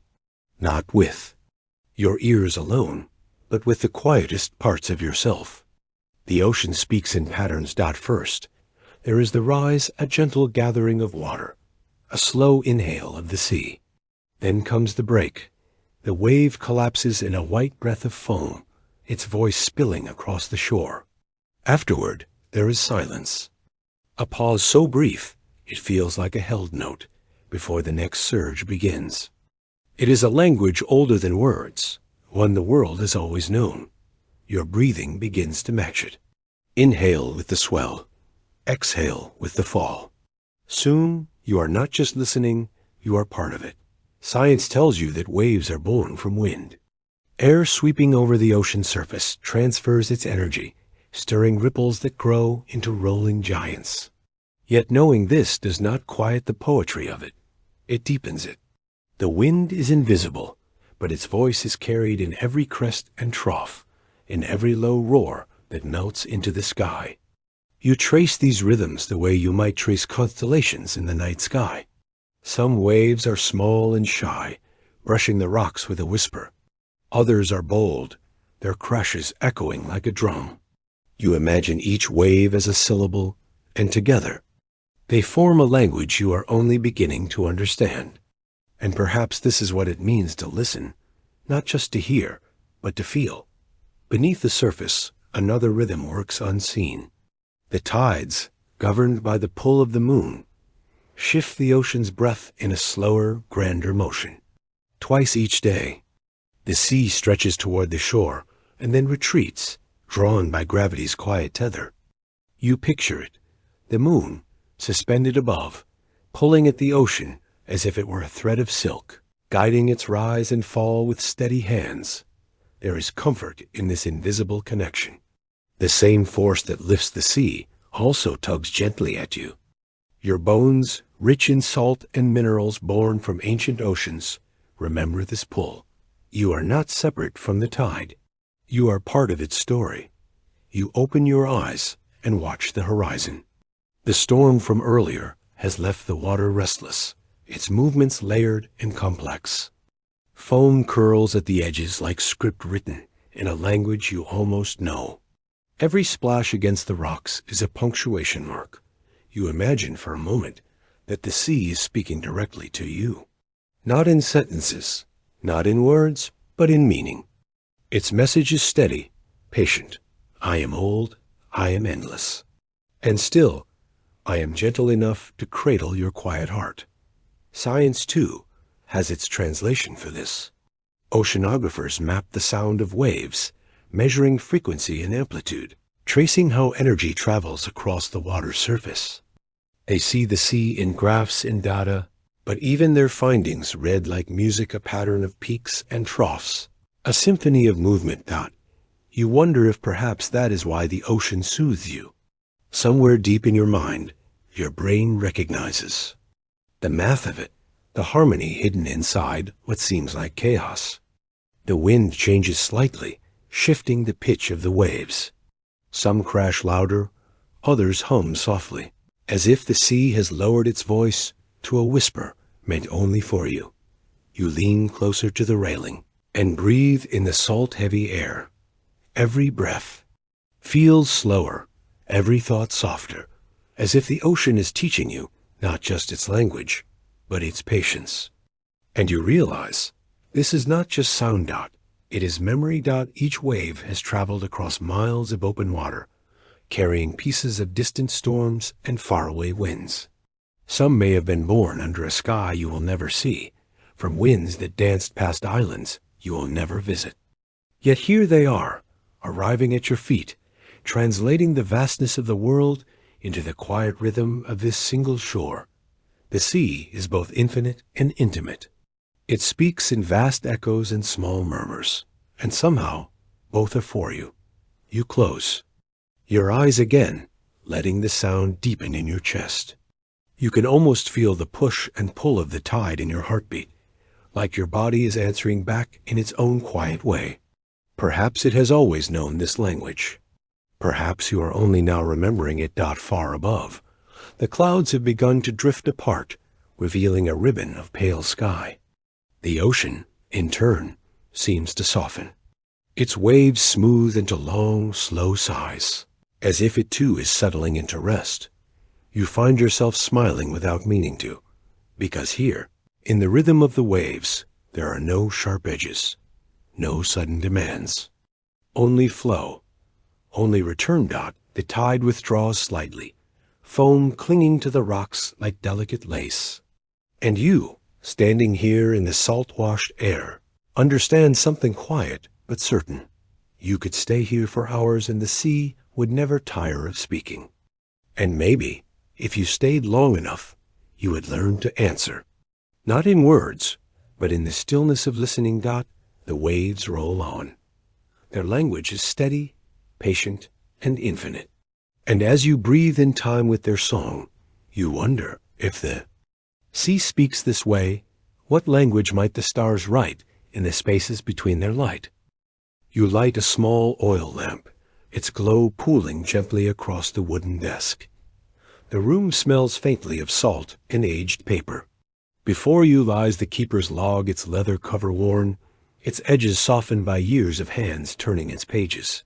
not with your ears alone, but with the quietest parts of yourself. The ocean speaks in patterns. First, there is the rise, a gentle gathering of water, a slow inhale of the sea. Then comes the break. The wave collapses in a white breath of foam, its voice spilling across the shore. Afterward, there is silence. A pause so brief, it feels like a held note before the next surge begins. It is a language older than words, one the world has always known. Your breathing begins to match it. Inhale with the swell. Exhale with the fall. Soon, you are not just listening, you are part of it. Science tells you that waves are born from wind. Air sweeping over the ocean surface transfers its energy, stirring ripples that grow into rolling giants. Yet knowing this does not quiet the poetry of it. It deepens it. The wind is invisible, but its voice is carried in every crest and trough, in every low roar that melts into the sky. You trace these rhythms the way you might trace constellations in the night sky. Some waves are small and shy, brushing the rocks with a whisper. Others are bold, their crashes echoing like a drum. You imagine each wave as a syllable, and together, they form a language you are only beginning to understand. And perhaps this is what it means to listen, not just to hear, but to feel. Beneath the surface, another rhythm works unseen. The tides, governed by the pull of the moon, shift the ocean's breath in a slower, grander motion. Twice each day, the sea stretches toward the shore and then retreats, drawn by gravity's quiet tether. You picture it, the moon, suspended above, pulling at the ocean as if it were a thread of silk, guiding its rise and fall with steady hands. There is comfort in this invisible connection. The same force that lifts the sea also tugs gently at you. Your bones, rich in salt and minerals born from ancient oceans, remember this pull. You are not separate from the tide. You are part of its story. You open your eyes and watch the horizon. The storm from earlier has left the water restless, its movements layered and complex. Foam curls at the edges like script written in a language you almost know. Every splash against the rocks is a punctuation mark. You imagine for a moment that the sea is speaking directly to you. Not in sentences, not in words, but in meaning. Its message is steady, patient. I am old, I am endless. And still, I am gentle enough to cradle your quiet heart. Science, too, has its translation for this. Oceanographers map the sound of waves, measuring frequency and amplitude, tracing how energy travels across the water's surface. They see the sea in graphs and data, but even their findings read like music, a pattern of peaks and troughs, a symphony of movement. You wonder if perhaps that is why the ocean soothes you. Somewhere deep in your mind, your brain recognizes the math of it, the harmony hidden inside what seems like chaos. The wind changes slightly, shifting the pitch of the waves. Some crash louder, others hum softly, as if the sea has lowered its voice to a whisper meant only for you. You lean closer to the railing and breathe in the salt-heavy air. Every breath feels slower, every thought softer, as if the ocean is teaching you not just its language, but its patience. And you realize this is not just sound. It is memory. Each wave has traveled across miles of open water, carrying pieces of distant storms and faraway winds. Some may have been born under a sky you will never see, from winds that danced past islands you will never visit. Yet here they are, arriving at your feet, translating the vastness of the world into the quiet rhythm of this single shore. The sea is both infinite and intimate. It speaks in vast echoes and small murmurs, and somehow both are for you. You close your eyes again, letting the sound deepen in your chest. You can almost feel the push and pull of the tide in your heartbeat, like your body is answering back in its own quiet way. Perhaps it has always known this language. Perhaps you are only now remembering it. Far above, the clouds have begun to drift apart, revealing a ribbon of pale sky. The ocean, in turn, seems to soften. Its waves smooth into long, slow sighs, as if it too is settling into rest. You find yourself smiling without meaning to, because here, in the rhythm of the waves, there are no sharp edges, no sudden demands. Only flow, only return. The tide withdraws slightly, foam clinging to the rocks like delicate lace. And you, standing here in the salt-washed air, understand something quiet but certain. You could stay here for hours and the sea would never tire of speaking. And maybe, if you stayed long enough, you would learn to answer. Not in words, but in the stillness of listening. The waves roll on. Their language is steady, patient, and infinite. And as you breathe in time with their song, you wonder if the sea speaks this way, what language might the stars write in the spaces between their light? You light a small oil lamp, its glow pooling gently across the wooden desk. The room smells faintly of salt and aged paper. Before you lies the keeper's log, its leather cover worn, its edges softened by years of hands turning its pages.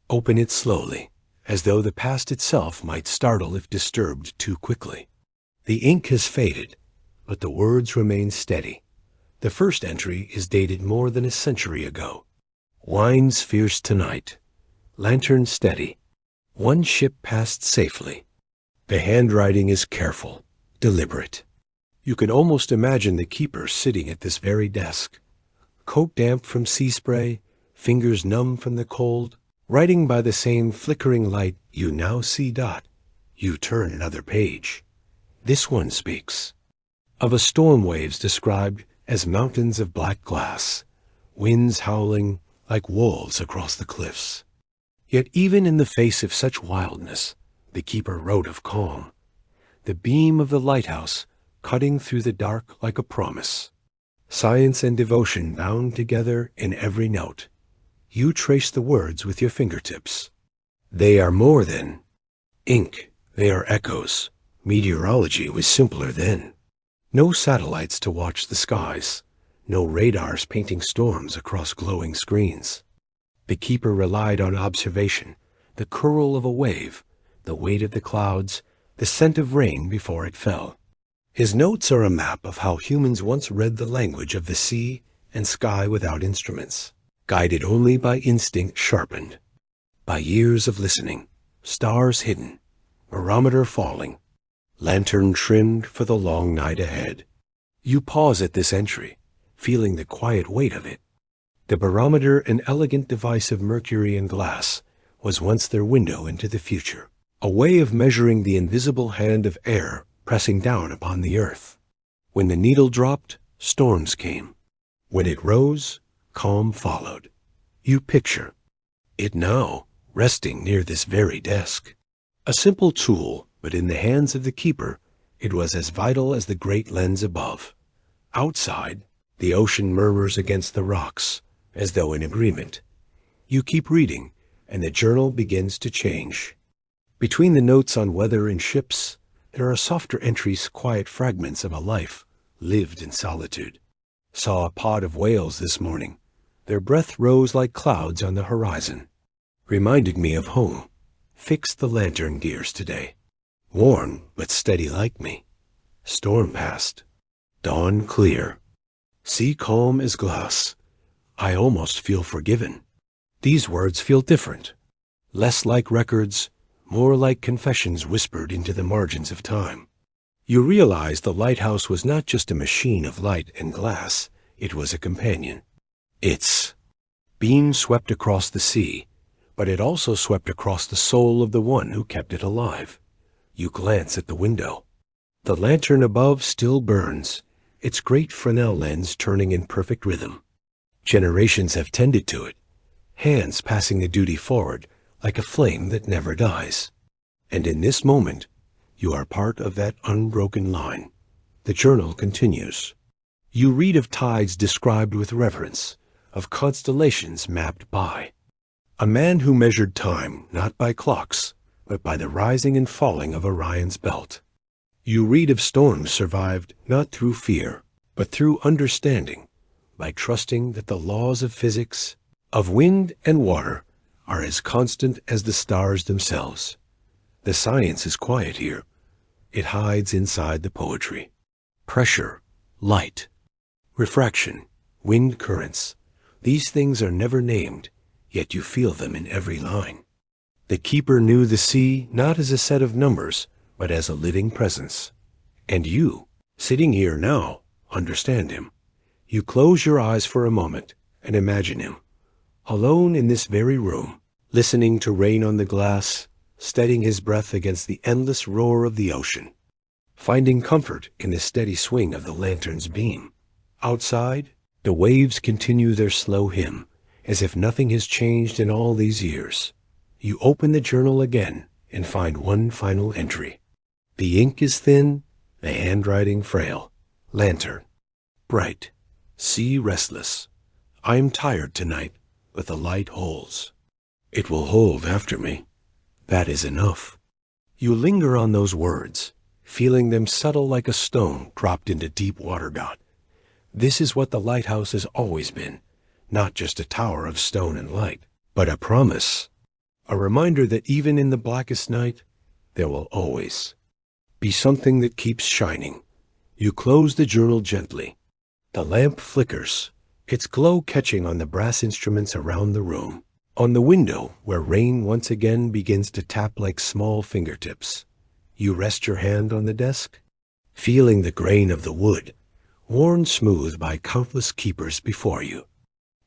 Open it slowly, as though the past itself might startle if disturbed too quickly. The ink has faded, but the words remain steady. The first entry is dated more than a century ago. Winds fierce tonight, lantern steady. One ship passed safely. The handwriting is careful, deliberate. You can almost imagine the keeper sitting at this very desk, coat damp from sea spray, fingers numb from the cold, writing by the same flickering light you now see. You turn another page. This one speaks of a storm, waves described as mountains of black glass, winds howling like wolves across the cliffs. Yet even in the face of such wildness, the keeper wrote of calm, the beam of the lighthouse cutting through the dark like a promise. Science and devotion bound together in every note. You trace the words with your fingertips. They are more than ink. They are echoes. Meteorology was simpler then. No satellites to watch the skies. No radars painting storms across glowing screens. The keeper relied on observation, the curl of a wave, the weight of the clouds, the scent of rain before it fell. His notes are a map of how humans once read the language of the sea and sky without instruments, guided only by instinct sharpened, by years of listening, stars hidden, barometer falling, lantern trimmed for the long night ahead. You pause at this entry, feeling the quiet weight of it. The barometer, an elegant device of mercury and glass, was once their window into the future, a way of measuring the invisible hand of air pressing down upon the earth. When the needle dropped, storms came. When it rose, calm followed. You picture it now, resting near this very desk. A simple tool, but in the hands of the keeper, it was as vital as the great lens above. Outside, the ocean murmurs against the rocks, as though in agreement. You keep reading, and the journal begins to change. Between the notes on weather and ships, there are softer entries, quiet fragments of a life lived in solitude. Saw a pod of whales this morning. Their breath rose like clouds on the horizon. Reminded me of home. Fixed the lantern gears today. Worn, but steady like me. Storm past. Dawn clear. Sea calm as glass. I almost feel forgiven. These words feel different. Less like records, more like confessions whispered into the margins of time. You realize the lighthouse was not just a machine of light and glass, it was a companion. Its beam swept across the sea, but it also swept across the soul of the one who kept it alive. You glance at the window. The lantern above still burns, its great Fresnel lens turning in perfect rhythm. Generations have tended to it, hands passing the duty forward like a flame that never dies. And in this moment, you are part of that unbroken line. The journal continues. You read of tides described with reverence, of constellations mapped by. A man who measured time not by clocks, but by the rising and falling of Orion's belt. You read of storms survived not through fear, but through understanding, by trusting that the laws of physics, of wind and water, are as constant as the stars themselves. The science is quiet here. It hides inside the poetry. Pressure, light, refraction, wind currents. These things are never named, yet you feel them in every line. The keeper knew the sea not as a set of numbers, but as a living presence. And you, sitting here now, understand him. You close your eyes for a moment and imagine him, alone in this very room, listening to rain on the glass, steadying his breath against the endless roar of the ocean, finding comfort in the steady swing of the lantern's beam. Outside, the waves continue their slow hymn, as if nothing has changed in all these years. You open the journal again and find one final entry. The ink is thin, the handwriting frail. Lantern, bright, sea restless. I am tired tonight, but the light holds. It will hold after me. That is enough. You linger on those words, feeling them subtle like a stone dropped into deep water. This is what the lighthouse has always been, not just a tower of stone and light, but a promise, a reminder that even in the blackest night, there will always be something that keeps shining. You close the journal gently. The lamp flickers, its glow catching on the brass instruments around the room, on the window where rain once again begins to tap like small fingertips. You rest your hand on the desk, feeling the grain of the wood, worn smooth by countless keepers before you.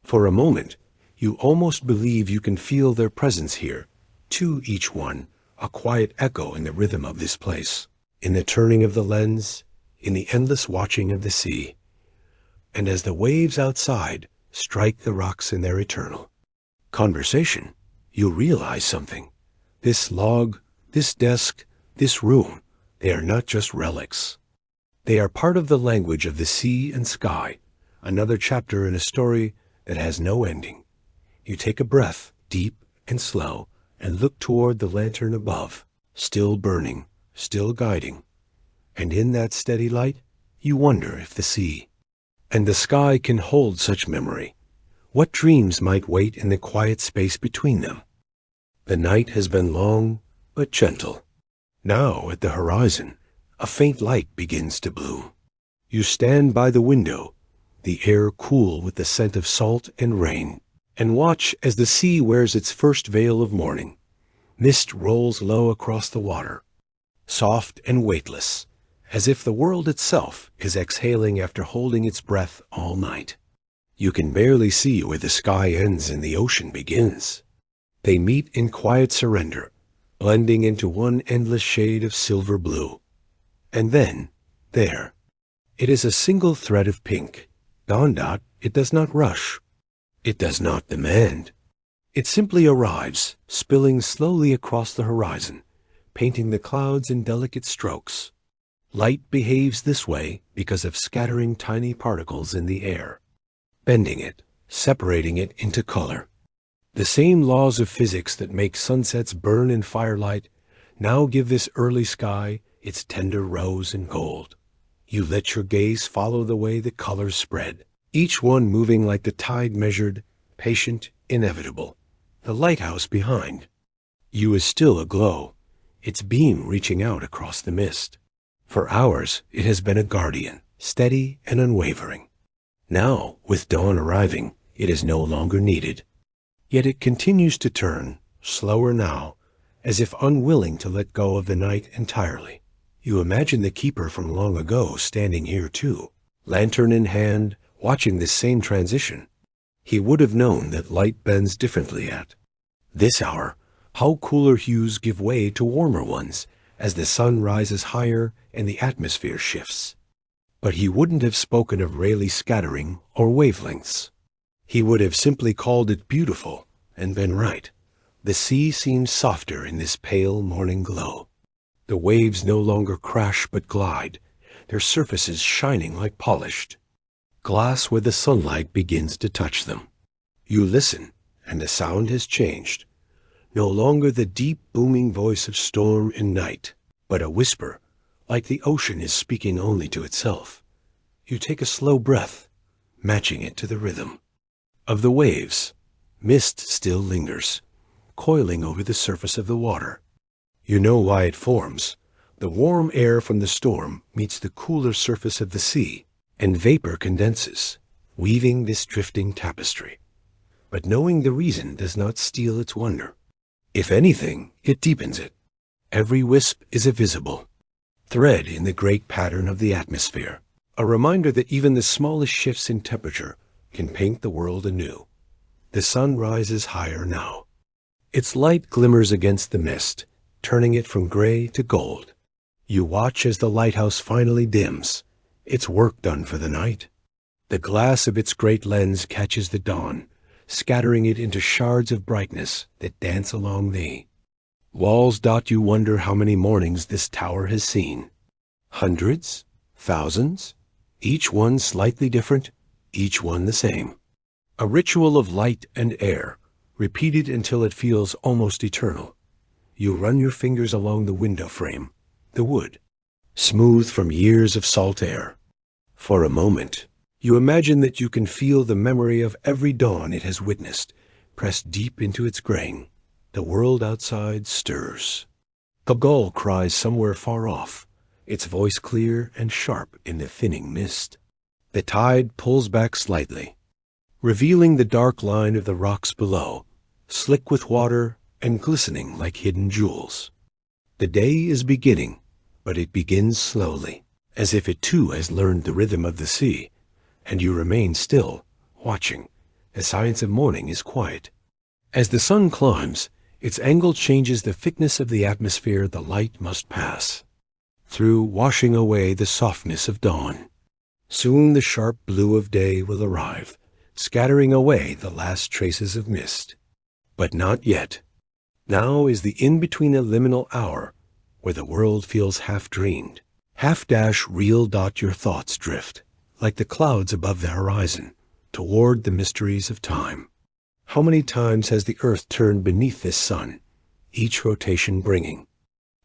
For a moment, you almost believe you can feel their presence here, to each one, a quiet echo in the rhythm of this place, in the turning of the lens, in the endless watching of the sea. And as the waves outside strike the rocks in their eternal conversation, you realize something. This log, this desk, this room, they are not just relics. They are part of the language of the sea and sky, another chapter in a story that has no ending. You take a breath, deep and slow, and look toward the lantern above, still burning, still guiding. And in that steady light, you wonder if the sea and the sky can hold such memory. What dreams might wait in the quiet space between them? The night has been long, but gentle. Now, at the horizon, a faint light begins to bloom. You stand by the window, the air cool with the scent of salt and rain, and watch as the sea wears its first veil of morning. Mist rolls low across the water, soft and weightless, as if the world itself is exhaling after holding its breath all night. You can barely see where the sky ends and the ocean begins. They meet in quiet surrender, blending into one endless shade of silver blue. And then, there, it is a single thread of pink. It does not rush. It does not demand. It simply arrives, spilling slowly across the horizon, painting the clouds in delicate strokes. Light behaves this way because of scattering tiny particles in the air, bending it, separating it into color. The same laws of physics that make sunsets burn in firelight now give this early sky its tender rose and gold. You let your gaze follow the way the colors spread, each one moving like the tide measured, patient, inevitable. The lighthouse behind you is still aglow, its beam reaching out across the mist. For hours it has been a guardian, steady and unwavering. Now, with dawn arriving, it is no longer needed. Yet it continues to turn, slower now, as if unwilling to let go of the night entirely. You imagine the keeper from long ago standing here too, lantern in hand, watching this same transition. He would have known that light bends differently at this hour, how cooler hues give way to warmer ones as the sun rises higher and the atmosphere shifts. But he wouldn't have spoken of Rayleigh scattering or wavelengths. He would have simply called it beautiful and been right. The sea seemed softer in this pale morning glow. The waves no longer crash but glide, their surfaces shining like polished glass where the sunlight begins to touch them. You listen, and the sound has changed. No longer the deep booming voice of storm and night, but a whisper, like the ocean is speaking only to itself. You take a slow breath, matching it to the rhythm of the waves. Mist still lingers, coiling over the surface of the water. You know why it forms. The warm air from the storm meets the cooler surface of the sea, and vapor condenses, weaving this drifting tapestry. But knowing the reason does not steal its wonder. If anything, it deepens it. Every wisp is a visible thread in the great pattern of the atmosphere, a reminder that even the smallest shifts in temperature can paint the world anew. The sun rises higher now. Its light glimmers against the mist, turning it from gray to gold. You watch as the lighthouse finally dims, its work done for the night. The glass of its great lens catches the dawn, scattering it into shards of brightness that dance along thee. Walls dot you wonder how many mornings this tower has seen. Hundreds? Thousands? Each one slightly different, each one the same. A ritual of light and air, repeated until it feels almost eternal. You run your fingers along the window frame, the wood, smooth from years of salt air. For a moment, you imagine that you can feel the memory of every dawn it has witnessed, pressed deep into its grain. The world outside stirs. A gull cries somewhere far off, its voice clear and sharp in the thinning mist. The tide pulls back slightly, revealing the dark line of the rocks below, slick with water and glistening like hidden jewels. The day is beginning, but it begins slowly, as if it too has learned the rhythm of the sea, and you remain still, watching. The silence of morning is quiet. As the sun climbs, its angle changes the thickness of the atmosphere the light must pass through, washing away the softness of dawn. Soon the sharp blue of day will arrive, scattering away the last traces of mist. But not yet. Now is the in-between a liminal hour, where the world feels half-dreamed. Half-dash real dot your thoughts drift, like the clouds above the horizon, toward the mysteries of time. How many times has the earth turned beneath this sun, each rotation bringing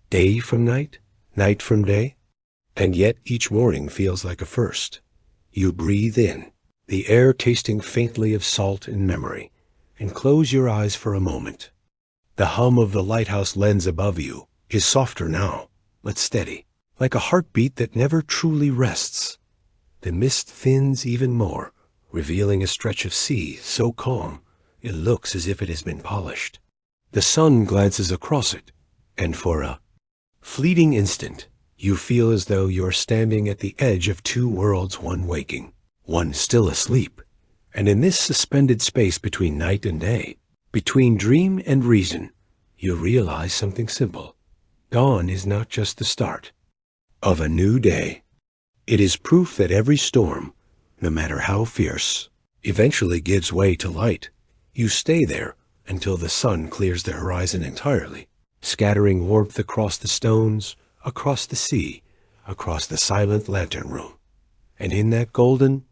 day from night, night from day? And yet each morning feels like a first. You breathe in, the air tasting faintly of salt and memory, and close your eyes for a moment. The hum of the lighthouse lens above you is softer now, but steady, like a heartbeat that never truly rests. The mist thins even more, revealing a stretch of sea so calm it looks as if it has been polished. The sun glances across it, and for a fleeting instant, you feel as though you are standing at the edge of two worlds, one waking, one still asleep. And in this suspended space between night and day, between dream and reason, you realize something simple. Dawn is not just the start of a new day. It is proof that every storm, no matter how fierce, eventually gives way to light. You stay there until the sun clears the horizon entirely, scattering warmth across the stones, across the sea, across the silent lantern room. And in that golden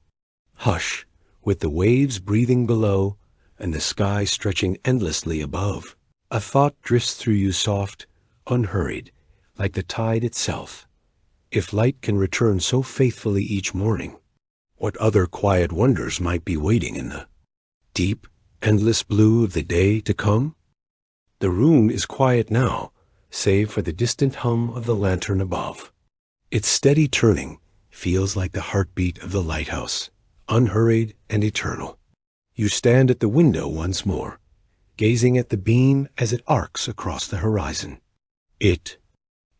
hush, with the waves breathing below and the sky stretching endlessly above, a thought drifts through you soft, unhurried, like the tide itself. If light can return so faithfully each morning, what other quiet wonders might be waiting in the deep, endless blue of the day to come? The room is quiet now, save for the distant hum of the lantern above. Its steady turning feels like the heartbeat of the lighthouse, unhurried and eternal. You stand at the window once more, gazing at the beam as it arcs across the horizon. It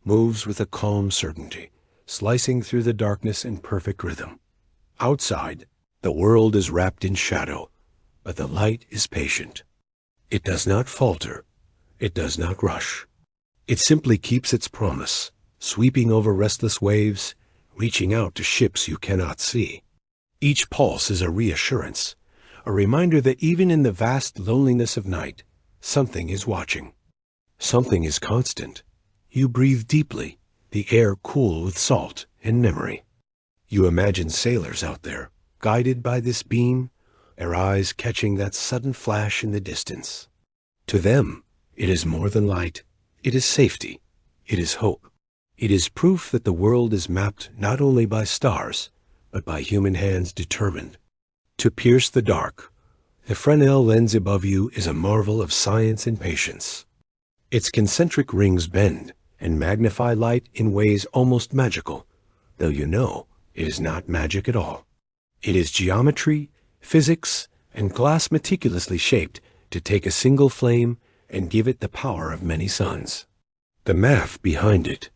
moves with a calm certainty, slicing through the darkness in perfect rhythm. Outside, the world is wrapped in shadow, but the light is patient. It does not falter. It does not rush. It simply keeps its promise, sweeping over restless waves, reaching out to ships you cannot see. Each pulse is a reassurance, a reminder that even in the vast loneliness of night, something is watching. Something is constant. You breathe deeply, the air cool with salt and memory. You imagine sailors out there, guided by this beam, their eyes catching that sudden flash in the distance. To them, it is more than light. It is safety. It is hope. It is proof that the world is mapped not only by stars, but by human hands determined to pierce the dark. The Fresnel lens above you is a marvel of science and patience. Its concentric rings bend and magnify light in ways almost magical, though you know it is not magic at all. It is geometry, physics, and glass meticulously shaped to take a single flame and give it the power of many suns. The math behind it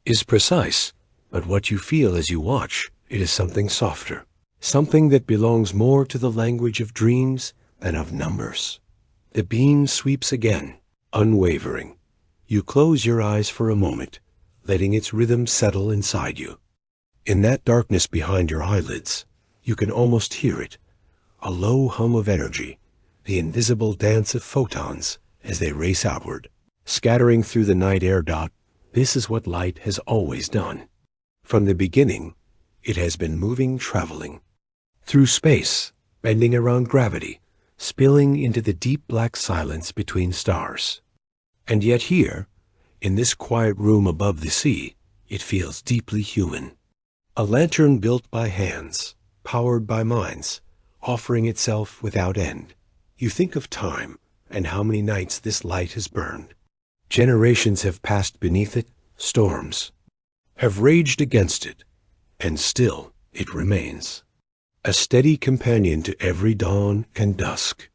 is precise, but what you feel as you watch, it is something softer, something that belongs more to the language of dreams than of numbers. The beam sweeps again, unwavering. You close your eyes for a moment, letting its rhythm settle inside you. In that darkness behind your eyelids, you can almost hear it, a low hum of energy, the invisible dance of photons as they race outward, scattering through the night air. This is what light has always done. From the beginning, it has been moving, traveling through space, bending around gravity, spilling into the deep black silence between stars. And yet here, in this quiet room above the sea, it feels deeply human. A lantern built by hands, powered by minds, offering itself without end. You think of time and how many nights this light has burned. Generations have passed beneath it, storms have raged against it, and still it remains. A steady companion to every dawn and dusk.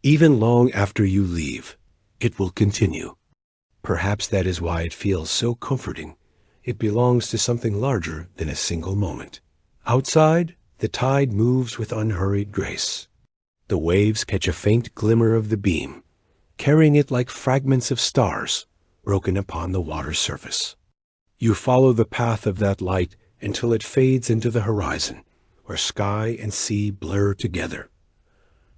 Even long after you leave, it will continue. Perhaps that is why it feels so comforting. It belongs to something larger than a single moment. Outside, the tide moves with unhurried grace. The waves catch a faint glimmer of the beam, carrying it like fragments of stars broken upon the water's surface. You follow the path of that light until it fades into the horizon, where sky and sea blur together.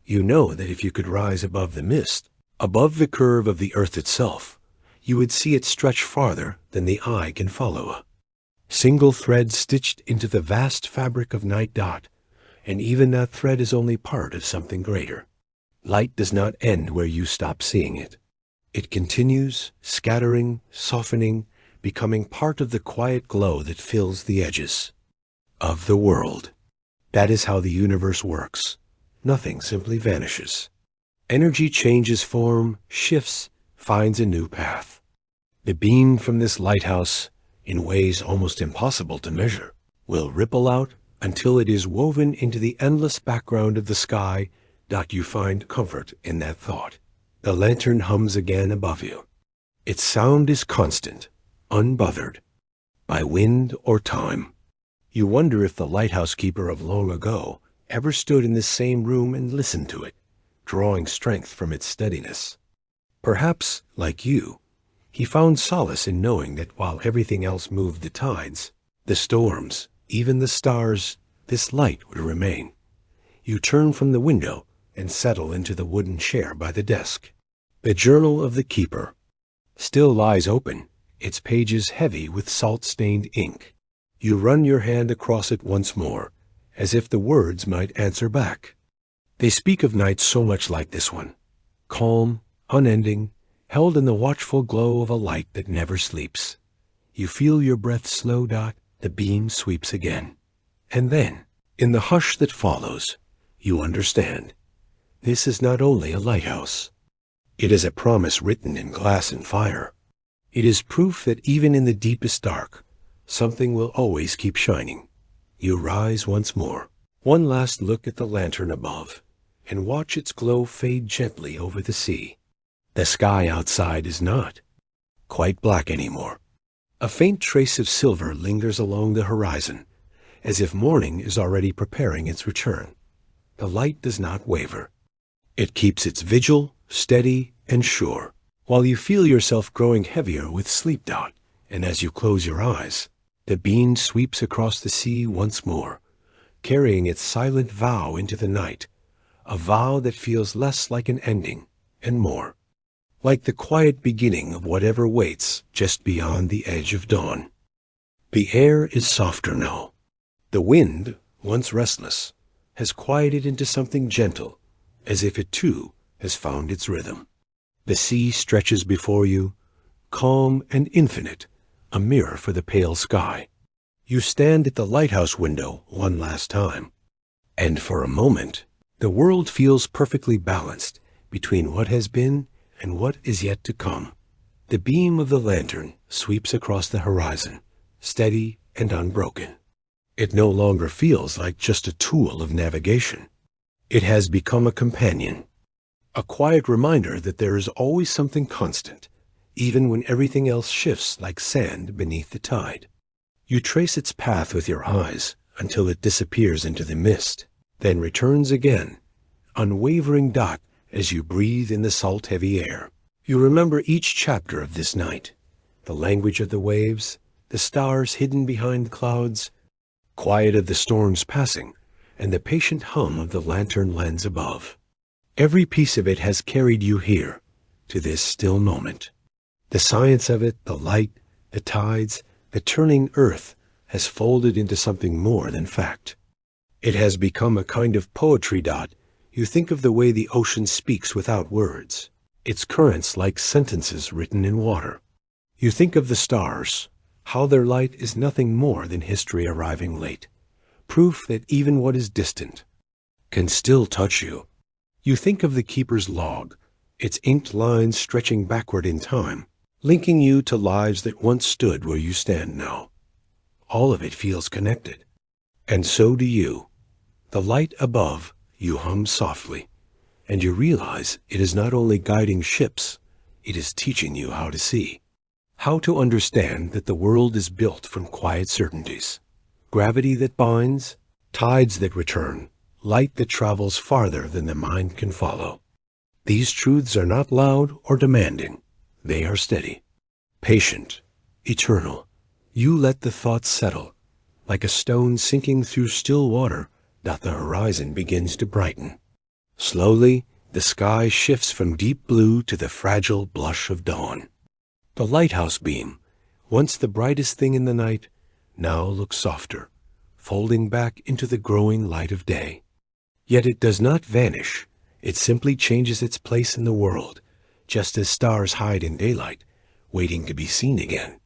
You know that if you could rise above the mist, above the curve of the earth itself, you would see it stretch farther than the eye can follow. A single thread stitched into the vast fabric of night. And even that thread is only part of something greater. Light does not end where you stop seeing it. It continues, scattering, softening, becoming part of the quiet glow that fills the edges of the world. That is how the universe works. Nothing simply vanishes. Energy changes form, shifts, finds a new path. The beam from this lighthouse, in ways almost impossible to measure, will ripple out until it is woven into the endless background of the sky. You find comfort in that thought. The lantern hums again above you. Its sound is constant, unbothered by wind or time. You wonder if the lighthouse keeper of long ago ever stood in this same room and listened to it, drawing strength from its steadiness. Perhaps, like you, he found solace in knowing that while everything else moved the tides, the storms, even the stars, this light would remain. You turn from the window and settle into the wooden chair by the desk. The journal of the keeper still lies open, its pages heavy with salt-stained ink. You run your hand across it once more, as if the words might answer back. They speak of nights so much like this one, calm, unending, held in the watchful glow of a light that never sleeps. You feel your breath slow. The beam sweeps again. And then, in the hush that follows, you understand. This is not only a lighthouse. It is a promise written in glass and fire. It is proof that even in the deepest dark, something will always keep shining. You rise once more, one last look at the lantern above, and watch its glow fade gently over the sea. The sky outside is not quite black anymore. A faint trace of silver lingers along the horizon, as if morning is already preparing its return. The light does not waver. It keeps its vigil, steady and sure, while you feel yourself growing heavier with sleep. And as you close your eyes, The beam sweeps across the sea once more, carrying its silent vow into the night, a vow that feels less like an ending and more like the quiet beginning of whatever waits just beyond the edge of dawn. The air is softer now. The wind, once restless, has quieted into something gentle, as if it too has found its rhythm. The sea stretches before you, calm and infinite, a mirror for the pale sky. You stand at the lighthouse window one last time, and for a moment, the world feels perfectly balanced between what has been and what is yet to come. The beam of the lantern sweeps across the horizon, steady and unbroken. It no longer feels like just a tool of navigation. It has become a companion, a quiet reminder that there is always something constant, even when everything else shifts like sand beneath the tide. You trace its path with your eyes until it disappears into the mist, then returns again, unwavering dot as you breathe in the salt heavy air. You remember each chapter of this night, the language of the waves, the stars hidden behind clouds, quiet of the storms passing, and the patient hum of the lantern lens above. Every piece of it has carried you here, to this still moment. The science of it, the light, the tides, the turning earth, has folded into something more than fact. It has become a kind of poetry. You think of the way the ocean speaks without words, its currents like sentences written in water. You think of the stars, how their light is nothing more than history arriving late, proof that even what is distant can still touch you. You think of the keeper's log, its inked lines stretching backward in time, linking you to lives that once stood where you stand now. All of it feels connected. And so do you. The light above, you hum softly, and you realize it is not only guiding ships, it is teaching you how to see, how to understand that the world is built from quiet certainties, gravity that binds, tides that return, light that travels farther than the mind can follow. These truths are not loud or demanding. They are steady, patient, eternal. You let the thoughts settle, like a stone sinking through still water, that the horizon begins to brighten. Slowly, the sky shifts from deep blue to the fragile blush of dawn. The lighthouse beam, once the brightest thing in the night, now looks softer, folding back into the growing light of day. Yet it does not vanish. It simply changes its place in the world, just as stars hide in daylight, waiting to be seen again.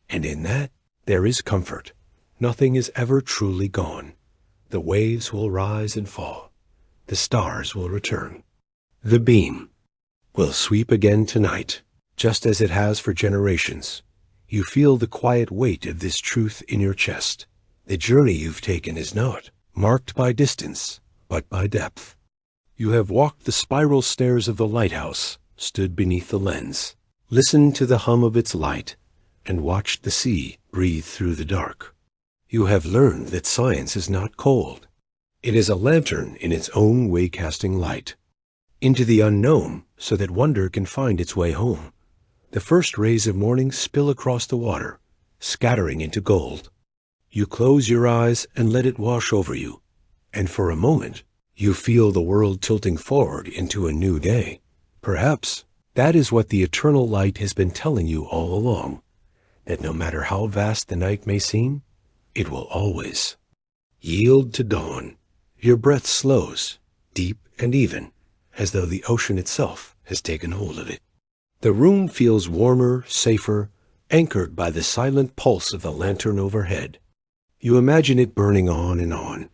And in that, there is comfort. Nothing is ever truly gone. The waves will rise and fall. The stars will return. The beam will sweep again tonight, just as it has for generations. You feel the quiet weight of this truth in your chest. The journey you've taken is not marked by distance, but by depth. You have walked the spiral stairs of the lighthouse, stood beneath the lens, listened to the hum of its light, and watched the sea breathe through the dark. You have learned that science is not cold. It is a lantern in its own way casting light into the unknown so that wonder can find its way home. The first rays of morning spill across the water, scattering into gold. You close your eyes and let it wash over you, and for a moment you feel the world tilting forward into a new day. Perhaps that is what the eternal light has been telling you all along, that no matter how vast the night may seem, it will always yield to dawn. Your breath slows, deep and even, as though the ocean itself has taken hold of it. The room feels warmer, safer, anchored by the silent pulse of the lantern overhead. You imagine it burning on,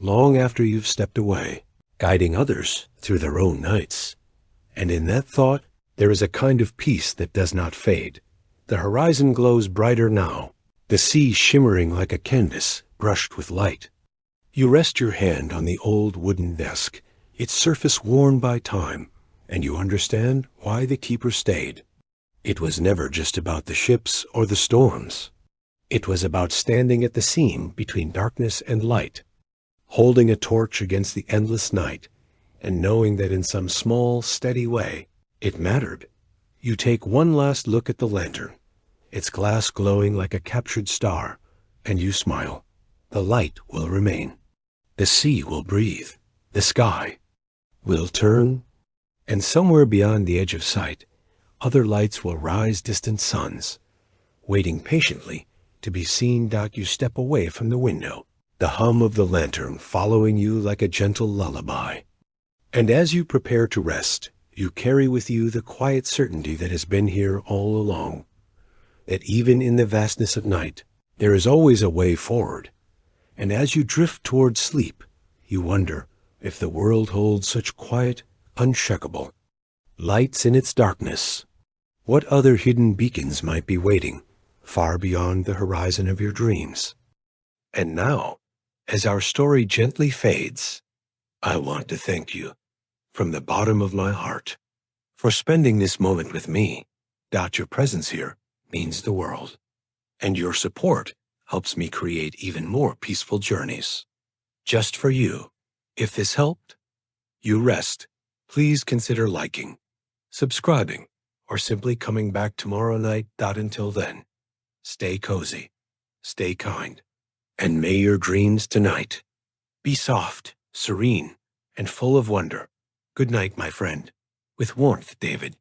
long after you've stepped away, guiding others through their own nights. And in that thought, there is a kind of peace that does not fade. The horizon glows brighter now, the sea shimmering like a canvas brushed with light. You rest your hand on the old wooden desk, its surface worn by time, and you understand why the keeper stayed. It was never just about the ships or the storms. It was about standing at the seam between darkness and light, holding a torch against the endless night, and knowing that in some small, steady way, it mattered. You take one last look at the lantern, its glass glowing like a captured star, and you smile. The light will remain. The sea will breathe. The sky will turn. And somewhere beyond the edge of sight, other lights will rise, distant suns, waiting patiently to be seen. You step away from the window, the hum of the lantern following you like a gentle lullaby. And as you prepare to rest, you carry with you the quiet certainty that has been here all along, that even in the vastness of night, there is always a way forward. And as you drift towards sleep, you wonder if the world holds such quiet, unshakable lights in its darkness. What other hidden beacons might be waiting far beyond the horizon of your dreams? And now, as our story gently fades, I want to thank you from the bottom of my heart for spending this moment with me. Your presence here means the world, and your support helps me create even more peaceful journeys. Just for you. If this helped you rest, please consider liking, subscribing, or simply coming back tomorrow night. Until then, stay cozy, stay kind, and may your dreams tonight be soft, serene, and full of wonder. Good night, my friend. With warmth, David.